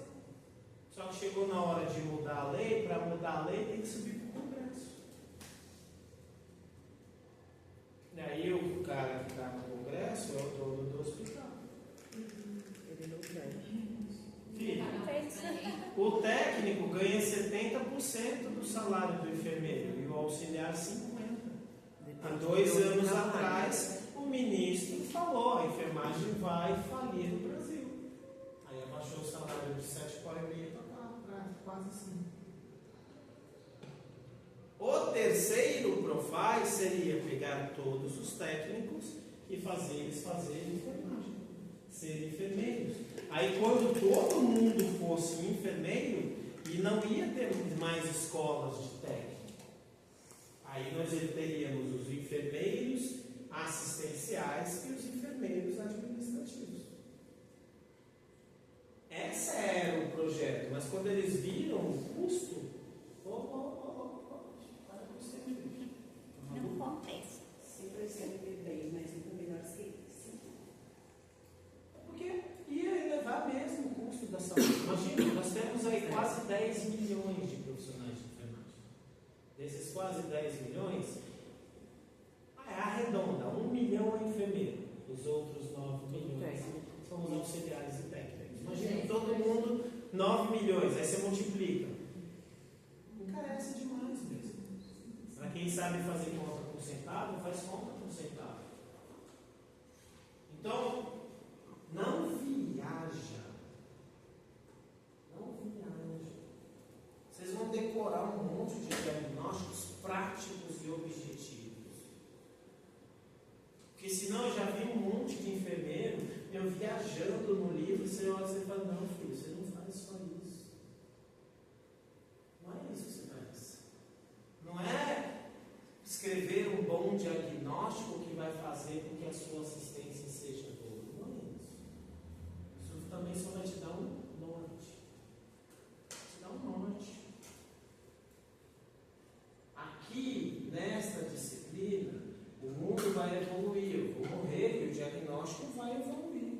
Só que chegou na hora de mudar a lei, para mudar a lei tem que subir para o Congresso. E aí o cara que está no Congresso é o dono do hospital. Ele não quer. Filho, o técnico ganha 70% do salário do enfermeiro e o auxiliar 50%. Há 2 anos atrás, o ministro falou: a enfermagem vai falir no Brasil. Aí abaixou o salário de 7,5 para quase 5. O terceiro profile seria pegar todos os técnicos e fazer eles fazerem enfermagem, serem enfermeiros. Aí quando todo mundo fosse enfermeiro, e não ia ter mais escolas de técnico. Aí nós teríamos os enfermeiros assistenciais e os enfermeiros administrativos. Esse era o projeto, mas quando eles viram o custo, para você ver. Não acontece. Sempre sempre bem, mas muito melhores que isso. Porque ia elevar mesmo o custo da saúde. Imagina, nós temos aí quase 10 milhões de profissionais de enfermagem. Desses quase 10 milhões, arredonda, 1 milhão é enfermeiro. Os outros 9 milhões são os auxiliares e técnicos. Imagina todo mundo, 9 milhões, aí você multiplica. Encarece demais mesmo. Para quem sabe fazer conta com centavo, faz conta com centavo. Então, não viaja. Não viaja. Vocês vão decorar um um monte de diagnósticos práticos e objetivos. Porque senão eu já vi um monte de enfermeiro, eu viajando no livro, você olha e você fala, não filho, você não faz só isso. Não é isso que você faz. Não é escrever um bom diagnóstico que vai fazer com que a sua assistência seja boa. Não é isso. Isso também só vai te dar um norte. Te dá um norte. Aqui, nesta disciplina, o mundo vai evoluir. Eu vou morrer e o diagnóstico vai evoluir.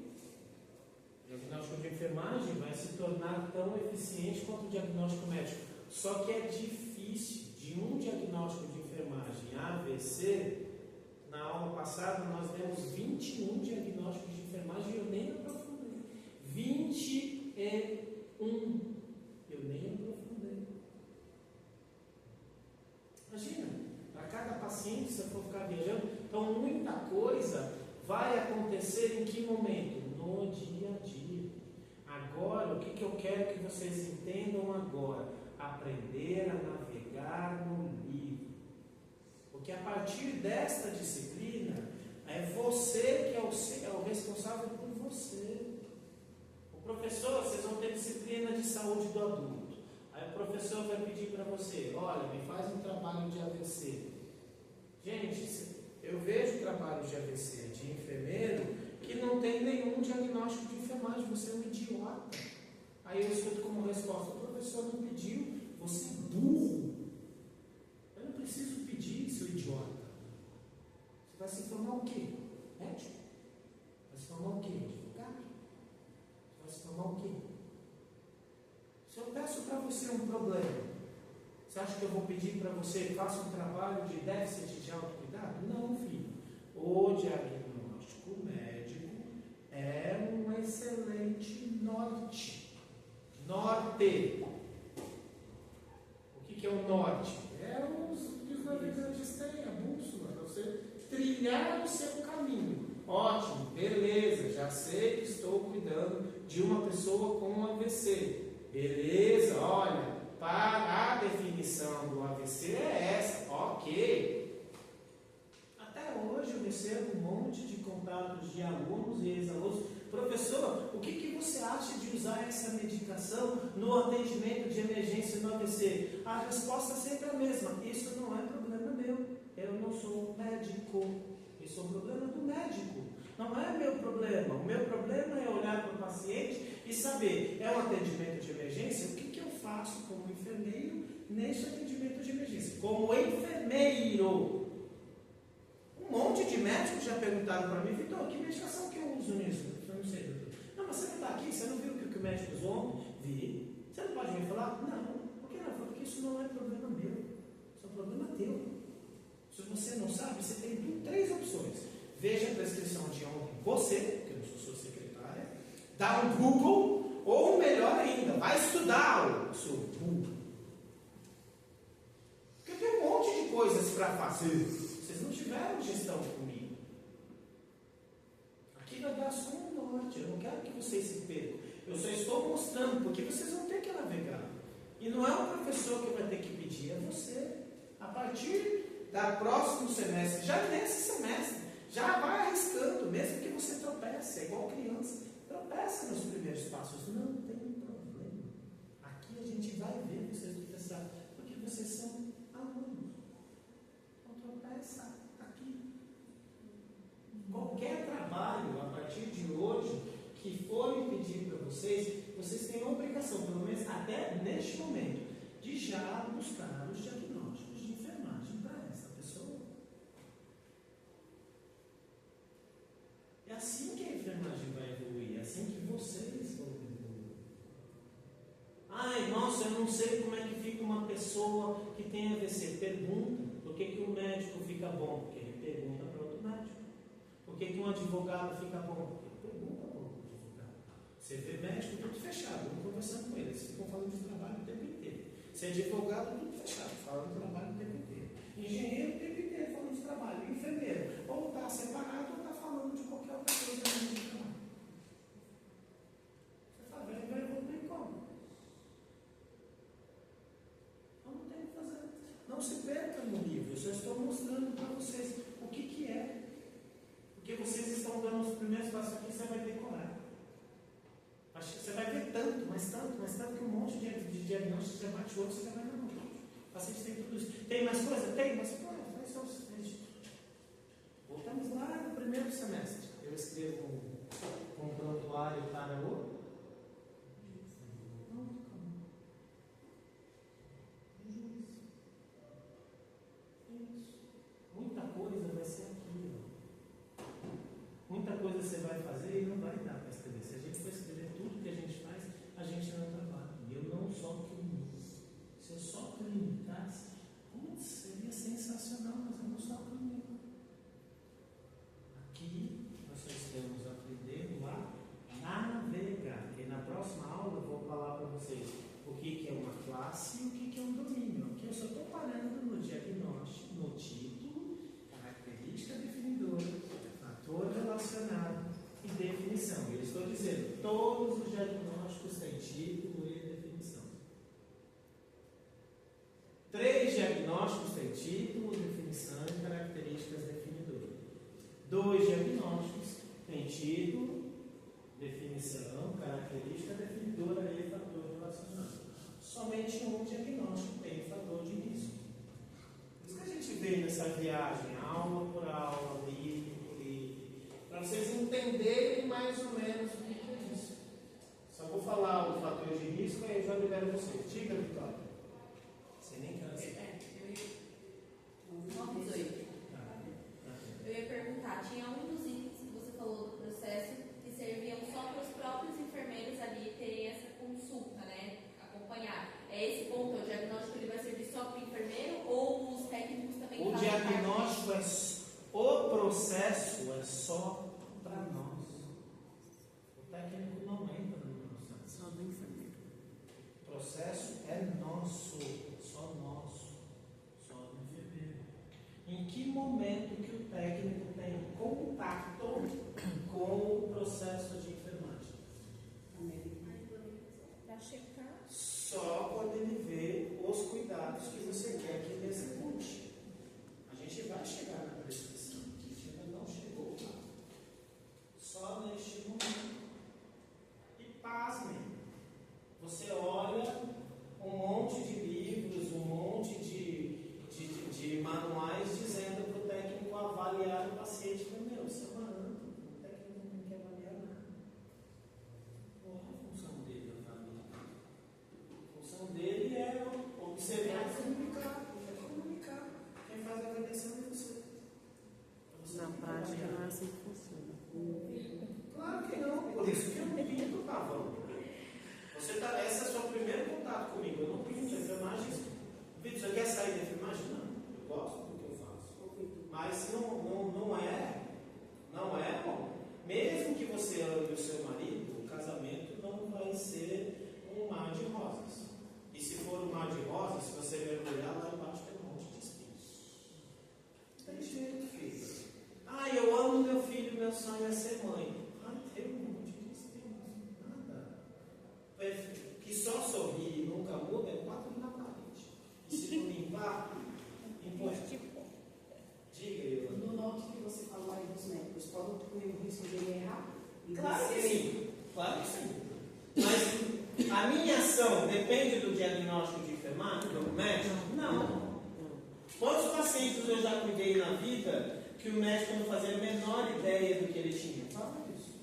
O diagnóstico de enfermagem vai se tornar tão eficiente quanto o diagnóstico médico. Só que é difícil. De um diagnóstico de enfermagem AVC, na aula passada nós demos 21 diagnósticos de enfermagem e eu nem aprofundei. 21. Eu nem aprofundei. Imagina, para cada paciente, se eu for ficar viajando, então muita coisa vai acontecer em que momento? No dia a dia. Agora, o que eu quero que vocês entendam agora? Aprender a navegar no livro. Porque a partir desta disciplina, é você que é o responsável por você. O professor, vocês vão ter disciplina de saúde do adulto. Aí o professor vai pedir para você, olha, me faz um trabalho de AVC. Gente, eu vejo trabalho de AVC de enfermeiro que não tem nenhum diagnóstico de enfermagem, você é um idiota. Aí eu escuto como resposta, o professor não pediu, você é burro. Eu não preciso pedir, seu idiota. Você vai se formar o quê? Médico? Vai se formar o quê? Advogado? Você vai se formar o quê? Se eu peço para você um problema, você acha que eu vou pedir para você que faça um trabalho de déficit de autocuidado? Não, filho. O diagnóstico médico é um excelente norte. Norte. O que é o norte? É os que os navegantes têm, a bússola, para você trilhar o seu caminho. Ótimo, beleza, já sei que estou cuidando de uma pessoa com um AVC. Beleza, olha, para a definição do AVC é essa, ok. Até hoje eu recebo um monte de contatos de alunos e ex-alunos. Professor, o que você acha de usar essa medicação no atendimento de emergência no AVC? A resposta sempre é a mesma. Isso não é problema meu. Eu não sou médico. Isso é um problema do médico. Não é meu problema. O meu problema é olhar para o paciente e saber, é um atendimento de emergência? O que eu faço como enfermeiro nesse atendimento de emergência? Como enfermeiro. Um monte de médicos já perguntaram para mim, Vitor, que medicação que eu uso nisso? Eu não sei, doutor. Não, mas você não está aqui, você não viu o que o médico usou? Vi. Você não pode me falar? Não. Por que não? Porque isso não é problema meu. Isso é um problema teu. Se você não sabe, você tem 3 opções. Veja a prescrição de ontem. Você, que eu não sou sua secretária, dá um Google, ou melhor ainda, vai estudar o seu Google. Porque tem um monte de coisas para fazer. Vocês não tiveram gestão comigo. Aqui vai dar só um norte. Eu não quero que vocês se percam. Eu só estou mostrando, porque vocês vão ter que navegar. E não é o professor que vai ter que pedir, é você. A partir do próximo semestre, já nesse semestre, já vai arriscando, mesmo que você tropece, é igual criança. Tropeça nos primeiros passos, não tem problema. Aqui a gente vai ver vocês tropeçar, porque vocês são alunos. Então tropeça aqui. Qualquer trabalho, a partir de hoje, que forem pedir para vocês, vocês têm a obrigação, pelo menos até neste momento, de já buscar os diagnósticos de enfermagem para essa pessoa. É assim que a enfermagem vai evoluir, é assim que vocês vão evoluir. Ai, nossa, eu não sei como é que fica uma pessoa que tem AVC. Pergunta, por que o médico fica bom? Porque ele pergunta para outro médico. Por que um advogado fica bom? Porque ele pergunta para outro advogado. Você vê médico tudo fechado, não conversando com eles, ficam falando de trabalho o tempo inteiro. Você é advogado, tudo fechado, falando de trabalho o tempo inteiro. Engenheiro, o tempo inteiro falando de trabalho. Enfermeiro, ou está separado ou está falando de qualquer outra coisa no mundo de trabalho. Você está vendo, vai evoluir como? Então não tem se perca no livro, eu só estou mostrando para vocês o que é. Porque vocês estão dando os primeiros passos aqui, você vai decorar. Você vai ver tanto, mas tanto que um monte de diagnóstico você bate o outro, você vai não. O paciente tem tudo isso. Tem mais coisa? Tem, mas quais são os três? Voltamos lá no primeiro semestre. Eu escrevo um prontuário para o. Muita coisa vai ser aquilo. Muita coisa você vai fazer e não vai dar para escrever. Se a gente for escrever tudo que a gente faz, a gente não trabalha. E eu não só clínico. Se eu só clinicasse, seria sensacional, mas eu não sou clínico. Aqui nós só estamos aprendendo a navegar. E na próxima aula eu vou falar para vocês o que é uma classe e o que é um domínio. Aqui eu só estou parando no diagnóstico, no título, característica definidora, fator relacionado e definição. Eu estou dizendo, todos os diagnósticos têm título e definição. 3 diagnósticos têm título, definição e características definidoras. 2 diagnósticos têm título, definição, característica definidora e fator relacionado. Somente um diagnóstico tem fator de risco. Por isso que a gente vê nessa viagem, aula por aula, livro por livro, para vocês entenderem mais ou menos o que é isso. Só vou falar o fator de risco e aí eu já libero vocês. Diga, Vitória. Você nem cansa. Eu ia perguntar, tinha um dos itens que você falou do processo que serviam só para os próprios enfermeiros ali terem essa consulta, né? Acompanhar. É esse ponto, o diagnóstico ele vai servir só para o enfermeiro ou os técnicos também O fazem diagnóstico o processo é só para nós. O técnico não entra no processo. Só do enfermeiro. O processo é nosso, só nosso, só do enfermeiro. Em que momento que o técnico tem contato com o processo de enfermagem? Para checar. Só quando ele vê os cuidados que você quer que ele execute. A gente vai chegar na prescrição, a gente ainda não chegou lá. Só neste momento. E pasmem, você olha um monte de livros, um monte de manuais dizendo para o técnico avaliar o paciente. Meu, você é malandro, o técnico não quer avaliar nada. Qual é a função dele avaliar? A função dele é observar e comunicar. Quem faz a avaliação é você. Na prática não é assim que funciona. Claro que não, por isso que eu não pinto o pavão. Esse é o seu primeiro contato comigo. Eu não pinto enfermagem. Vitor, você quer sair da enfermagem? Não, eu gosto do que eu faço. Mas não é bom. Mesmo que você ame o seu marido, o casamento não vai ser um mar de rosas. E se for um mar de rosas, se você mergulhar lá embaixo tem um monte de espinhos. Não tem jeito, filho. Eu amo meu filho, meu sonho é ser mãe. Tem um monte de espinhos. Nada. Que só sorrir e nunca muda é 4 na parede. E se não limpar, impõe. Diga, Ilana. No note que você falou aí dos médicos, pode correr o risco de ele errar? Claro que sim. Claro que sim. Mas a minha ação depende do diagnóstico de enfermagem do médico? Não. Quantos pacientes eu já cuidei na vida que o médico não fazia a menor ideia do que ele tinha? Fala isso.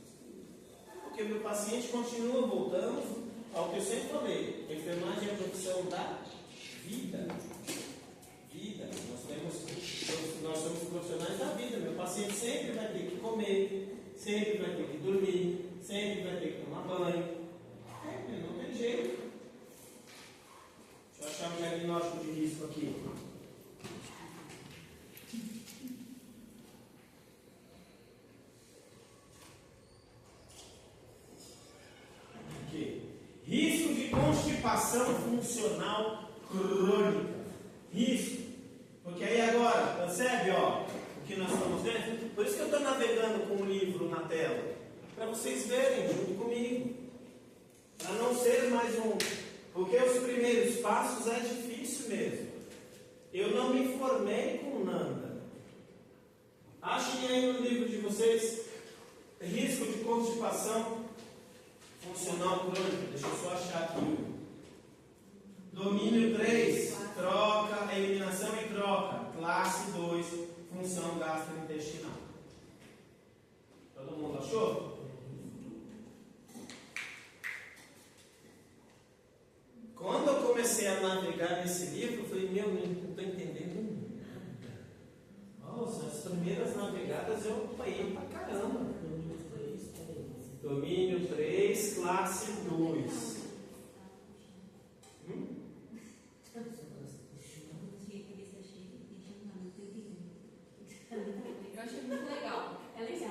Porque o meu paciente continua voltando ao que eu sempre falei. A enfermagem é a profissão da vida. Nós somos profissionais da vida. Meu paciente sempre vai ter que comer, sempre vai ter que dormir, sempre vai ter que tomar banho. Não tem jeito. Deixa eu achar um diagnóstico de risco aqui. Risco de constipação funcional crônica. Risco. Porque aí agora, percebe o que nós estamos vendo? Por isso que eu estou navegando com o livro na tela. Para vocês verem junto comigo. Para não ser mais um. Porque os primeiros passos é difícil mesmo. Eu não me formei com Nanda. Achem aí no livro de vocês, risco de constipação funcional crônica. Deixa eu só achar aqui. Domínio 3, troca, eliminação e troca. Classe 2, função gastrointestinal. Todo mundo achou? Quando eu comecei a navegar nesse livro, eu falei, meu, não estou entendendo nada. Nossa, as primeiras navegadas eu apanhei pra caramba. Domínio 3, classe 2. Eu achei muito legal. É legal.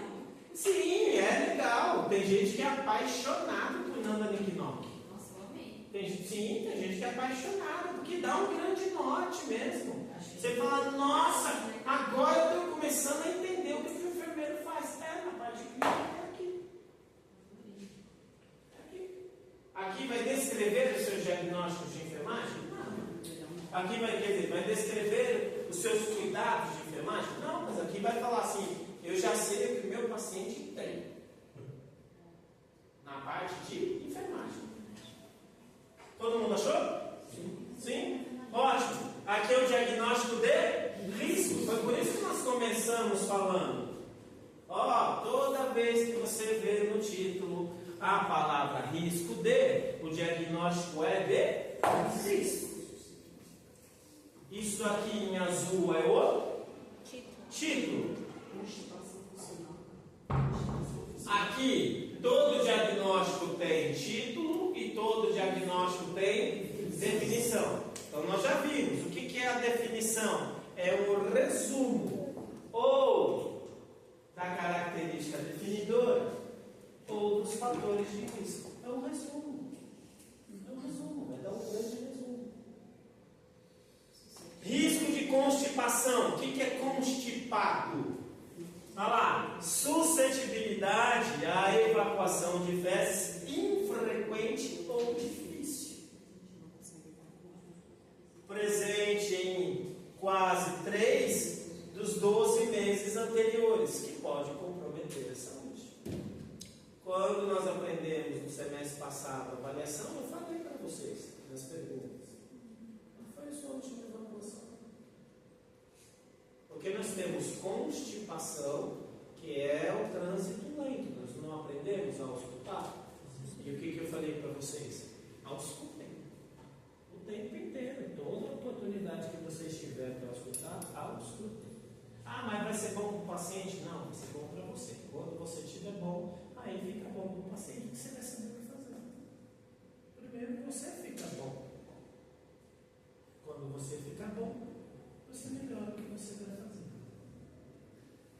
Sim, é legal. Tem gente que é apaixonado por Nanda Niknock. Nossa, eu amei. Sim, tem gente que é apaixonada, porque dá um grande norte mesmo. Você fala, nossa, agora eu estou começando a entender o que o enfermeiro faz. É, na parte clínica é aqui. É aqui. Aqui vai descrever os seus diagnósticos de enfermagem? Não. Aqui vai descrever os seus cuidados de enfermagem? Não, mas aqui vai falar assim, eu já sei o que o meu paciente tem. Na parte de enfermagem. Todo mundo achou? Sim? Ótimo. Aqui é o diagnóstico de risco. Foi por isso que nós começamos falando. Toda vez que você vê no título a palavra risco de, o diagnóstico é de risco. Isso aqui em azul é o título. Aqui, todo diagnóstico tem título e todo diagnóstico tem definição. Então, nós já vimos. O que é a definição? É um resumo ou da característica definidora ou dos fatores de risco. É um resumo. É um resumo. É dar um grande resumo. Risco de constipação. O que é constipado? Olha lá, suscetibilidade à evacuação de fezes infrequente ou difícil. Presente em quase 3 dos 12 meses anteriores, que pode comprometer a saúde. Quando nós aprendemos no semestre passado a avaliação, eu falei para vocês nas perguntas. Qual foi a sua última evaluação? Porque nós temos constipação, que é o trânsito lento. Nós não aprendemos a auscultar. E o que eu falei para vocês? Auscultem. O tempo inteiro. Toda oportunidade que vocês tiverem para auscultar, auscultem. Mas vai ser bom para o paciente? Não, vai ser bom para você. Quando você estiver bom, aí fica bom para o paciente, que você vai saber o que fazer. Primeiro você fica bom. Quando você fica bom, você melhora o que você vai fazer.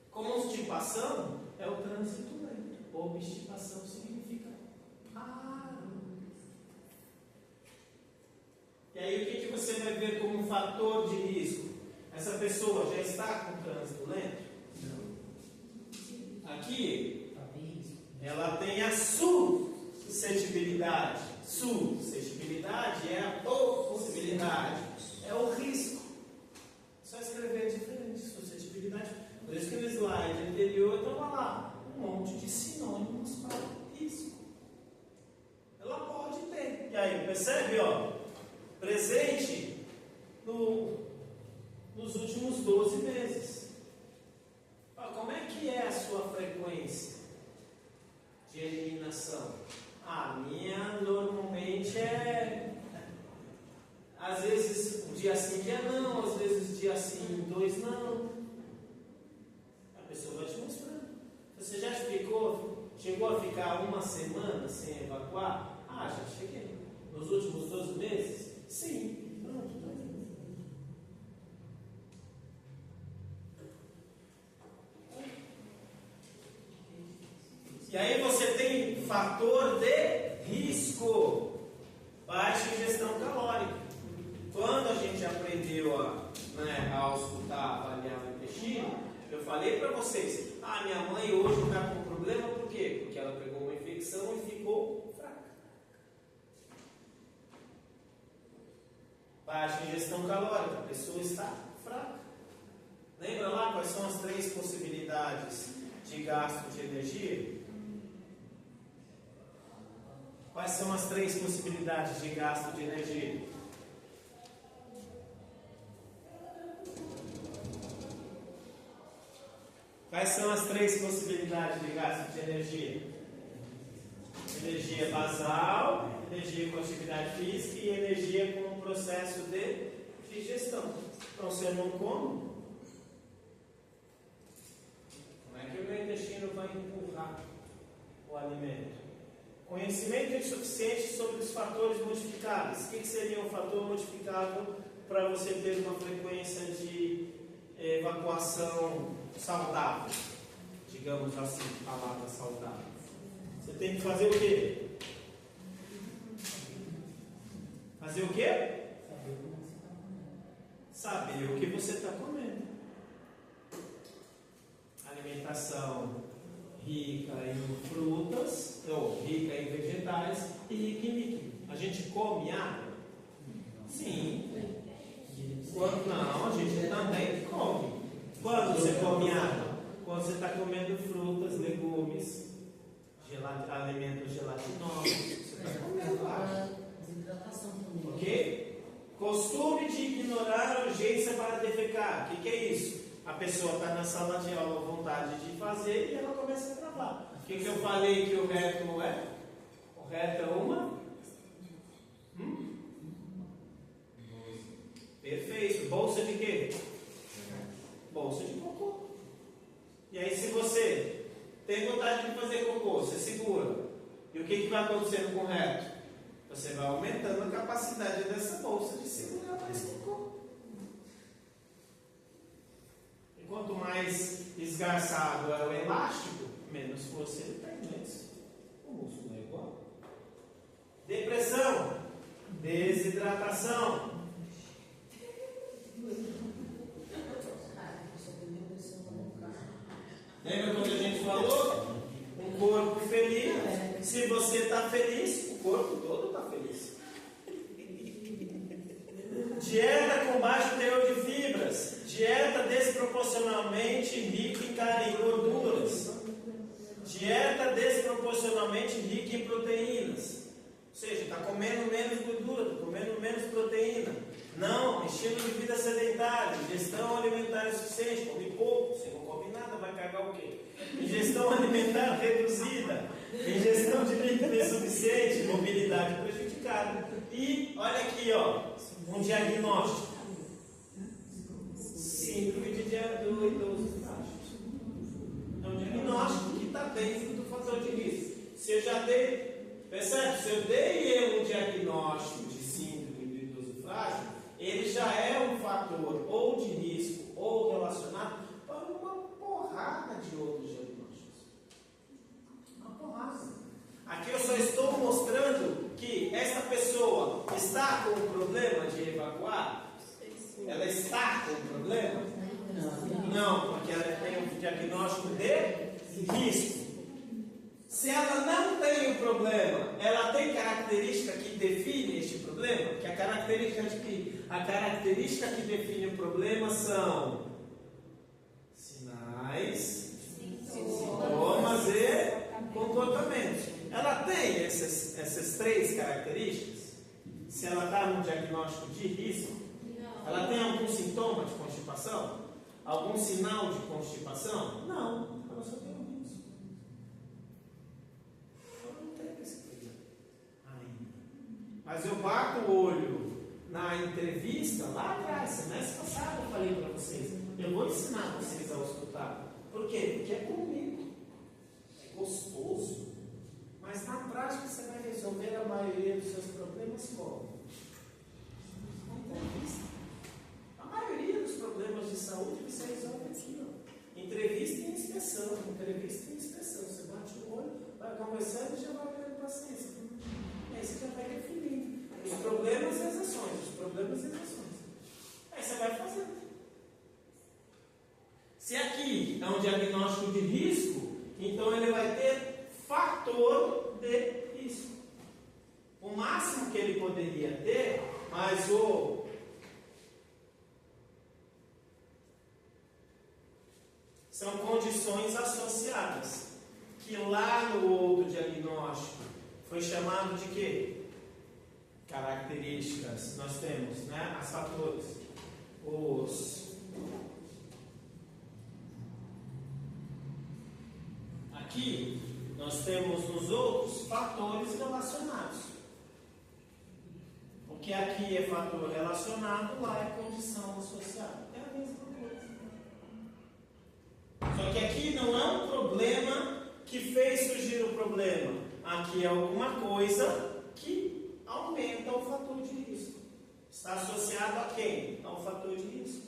Constipação é o trânsito lento. Obstipação significa raro. E aí o que você vai ver como um fator de risco? Essa pessoa já está com trânsito lento? Não. Aqui, ela tem a suscetibilidade. Suscetibilidade é a possibilidade, é o risco. Só escrever diferente, suscetibilidade. Por isso que no slide anterior estava lá um monte de sinônimos para risco. Ela pode ter. E aí, percebe? Presente nos últimos 12 meses. Como é que é a sua frequência de eliminação? A minha normalmente é às vezes dia sim, dia não, às vezes dia sim, 2 não. A pessoa vai te mostrando. Você já chegou a ficar uma semana sem evacuar? Já cheguei. Nos últimos 12 meses? Sim. Pronto, tá aí. E aí você tem fator de risco. Baixa ingestão calórica. Quando a gente aprendeu a auscultar, avaliar o intestino, eu falei para vocês, minha mãe hoje está com problema, por quê? Porque ela pegou uma infecção e ficou fraca. Baixa ingestão calórica, a pessoa está fraca. Lembra lá quais são as 3 possibilidades de gasto de energia? Quais são as 3 possibilidades de gasto de energia? Quais são as 3 possibilidades de gasto de energia? Energia basal, energia com atividade física e energia com o processo de digestão. Então, se eu não como, como é que o meu intestino vai empurrar o alimento? Conhecimento insuficiente sobre os fatores modificáveis. O que seria um fator modificável para você ter uma frequência de evacuação saudável? Digamos assim, palavra saudável. Você tem que fazer o quê? Fazer o quê? Saber o que você está comendo. Alimentação rica em frutas, ou rica em vegetais e rica em líquido. A gente come água? Sim. Quando não, a gente também come. Quando você come água? Quando você está comendo frutas, legumes, alimentos gelatinosos, você está comendo água. Ok? Costume de ignorar a urgência para defecar. O que é isso? A pessoa está na sala de aula com vontade de fazer e ela começa a travar. O que eu falei que o reto é? O reto é uma? Perfeito. Bolsa de quê? Bolsa de cocô. E aí, se você tem vontade de fazer cocô, você segura. E o que vai acontecendo com o reto? Você vai aumentando a capacidade dessa bolsa de segurar mais cocô. E quanto mais esgarçado é o elástico, menos força ele tem, mas o músculo é igual. Depressão, desidratação. Lembra quando a gente falou? Um corpo feliz. Se você está feliz, o corpo todo está feliz. Dieta com baixo teor de fibras. Dieta desproporcionalmente rica em gorduras. Dieta desproporcionalmente rica em proteínas. Ou seja, está comendo menos gordura, está comendo menos proteína. Não, estilo de vida sedentário, ingestão alimentar insuficiente, come pouco, se não come nada, vai cagar o quê? Ingestão alimentar reduzida, ingestão de líquido insuficiente, mobilidade prejudicada. E olha aqui, ó, um diagnóstico. Síndrome de idoso frágil. É um diagnóstico que está dentro do fator de risco. Se eu já dei, percebe? Se eu dei um diagnóstico de síndrome do idoso frágil, ele já é um fator ou de risco ou relacionado para uma porrada de outros diagnósticos. Uma porrada. Aqui eu só estou mostrando que esta pessoa está com um problema de evacuar. Ela está com um problema? Não, porque ela tem um diagnóstico de risco. Se ela não tem um problema, ela tem característica que define este problema? Que a característica que define o problema são sinais, sintomas e comportamentos. Ela tem essas 3 características? Se ela está no diagnóstico de risco, ela tem algum sintoma de constipação? Algum sinal de constipação? Não, ela só tem um risco. Mas eu bato o olho na entrevista lá atrás, semestre passado eu falei para vocês. Eu vou ensinar vocês a escutar. Por quê? Porque é comigo. É gostoso. Mas na prática você vai resolver a maioria dos seus problemas como? Na entrevista. A maioria dos problemas de saúde você resolve aqui, ó. Entrevista e inspeção. Entrevista e inspeção. Você bate o olho, vai conversando e já vai pegando paciência. E aí você já vai definindo os problemas e as ações. Os problemas e as ações. Aí você vai fazendo. Se aqui é um diagnóstico de risco, então ele vai ter fator de risco. O máximo que ele poderia ter, mas o São condições associadas, que lá no outro diagnóstico foi chamado de quê? Características. Nós temos, né, as fatores. Aqui nós temos nos outros fatores relacionados. Porque aqui é fator relacionado, lá é condição associada. É a mesma coisa. Só que aqui não é um problema que fez surgir o problema. Aqui é alguma coisa que aumenta o fator de risco. Está associado a quem? Ao fator de risco.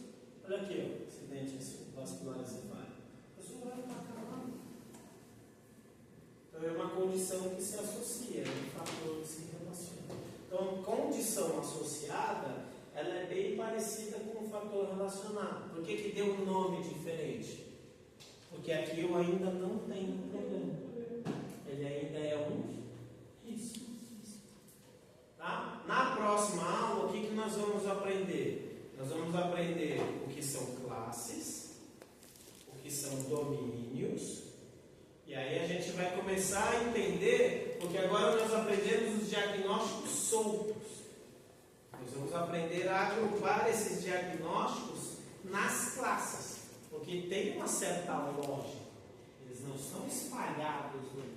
Olha aqui, ó, acidente vascular encefálico. A pessoa vai estar acabando. Então é uma condição que se associa, é um fator que se relaciona. Então, condição associada, ela é bem parecida com o fator relacionado. Por que deu um nome diferente? Porque aqui eu ainda não tenho problema. Ele ainda é um risco. Tá? Na próxima aula, o que nós vamos aprender? Nós vamos aprender o que são classes, o que são domínios. E aí a gente vai começar a entender, porque agora nós aprendemos os diagnósticos soltos. Nós vamos aprender a agrupar esses diagnósticos nas classes, porque tem uma certa lógica. Eles não estão espalhados no mundo.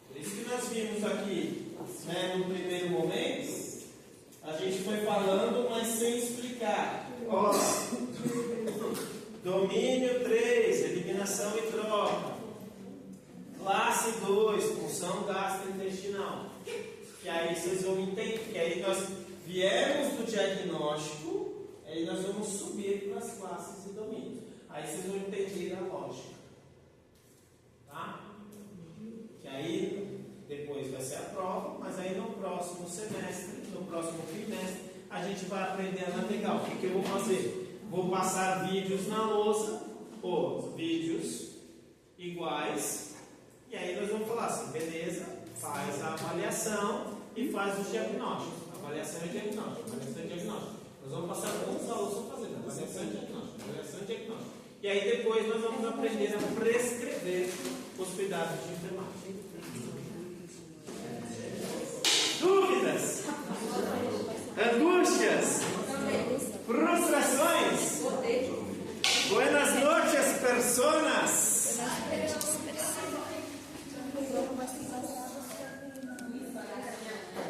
Por isso que nós vimos aqui, né, no primeiro momento, a gente foi falando, mas sem explicar. Ó, domínio 3, eliminação e troca. Classe 2, função gastrointestinal. Que aí vocês vão entender, que aí nós viemos do diagnóstico, aí nós vamos subir para as classes e domínios. Aí vocês vão entender a lógica. Tá? Que aí depois vai ser a prova, mas aí no próximo semestre, no próximo trimestre, a gente vai aprender a navegar. O que eu vou fazer? Vou passar vídeos na lousa, ou vídeos iguais. E aí nós vamos falar assim, beleza, faz a avaliação e faz os diagnósticos. Avaliação e diagnóstico, avaliação e diagnóstico. Nós vamos passar alguns alunos vão fazer avaliação e diagnóstico, avaliação e diagnóstico. E aí depois nós vamos aprender a prescrever os cuidados de enfermagem. Dúvidas? Angústias? Frustrações? Buenas noches, personas!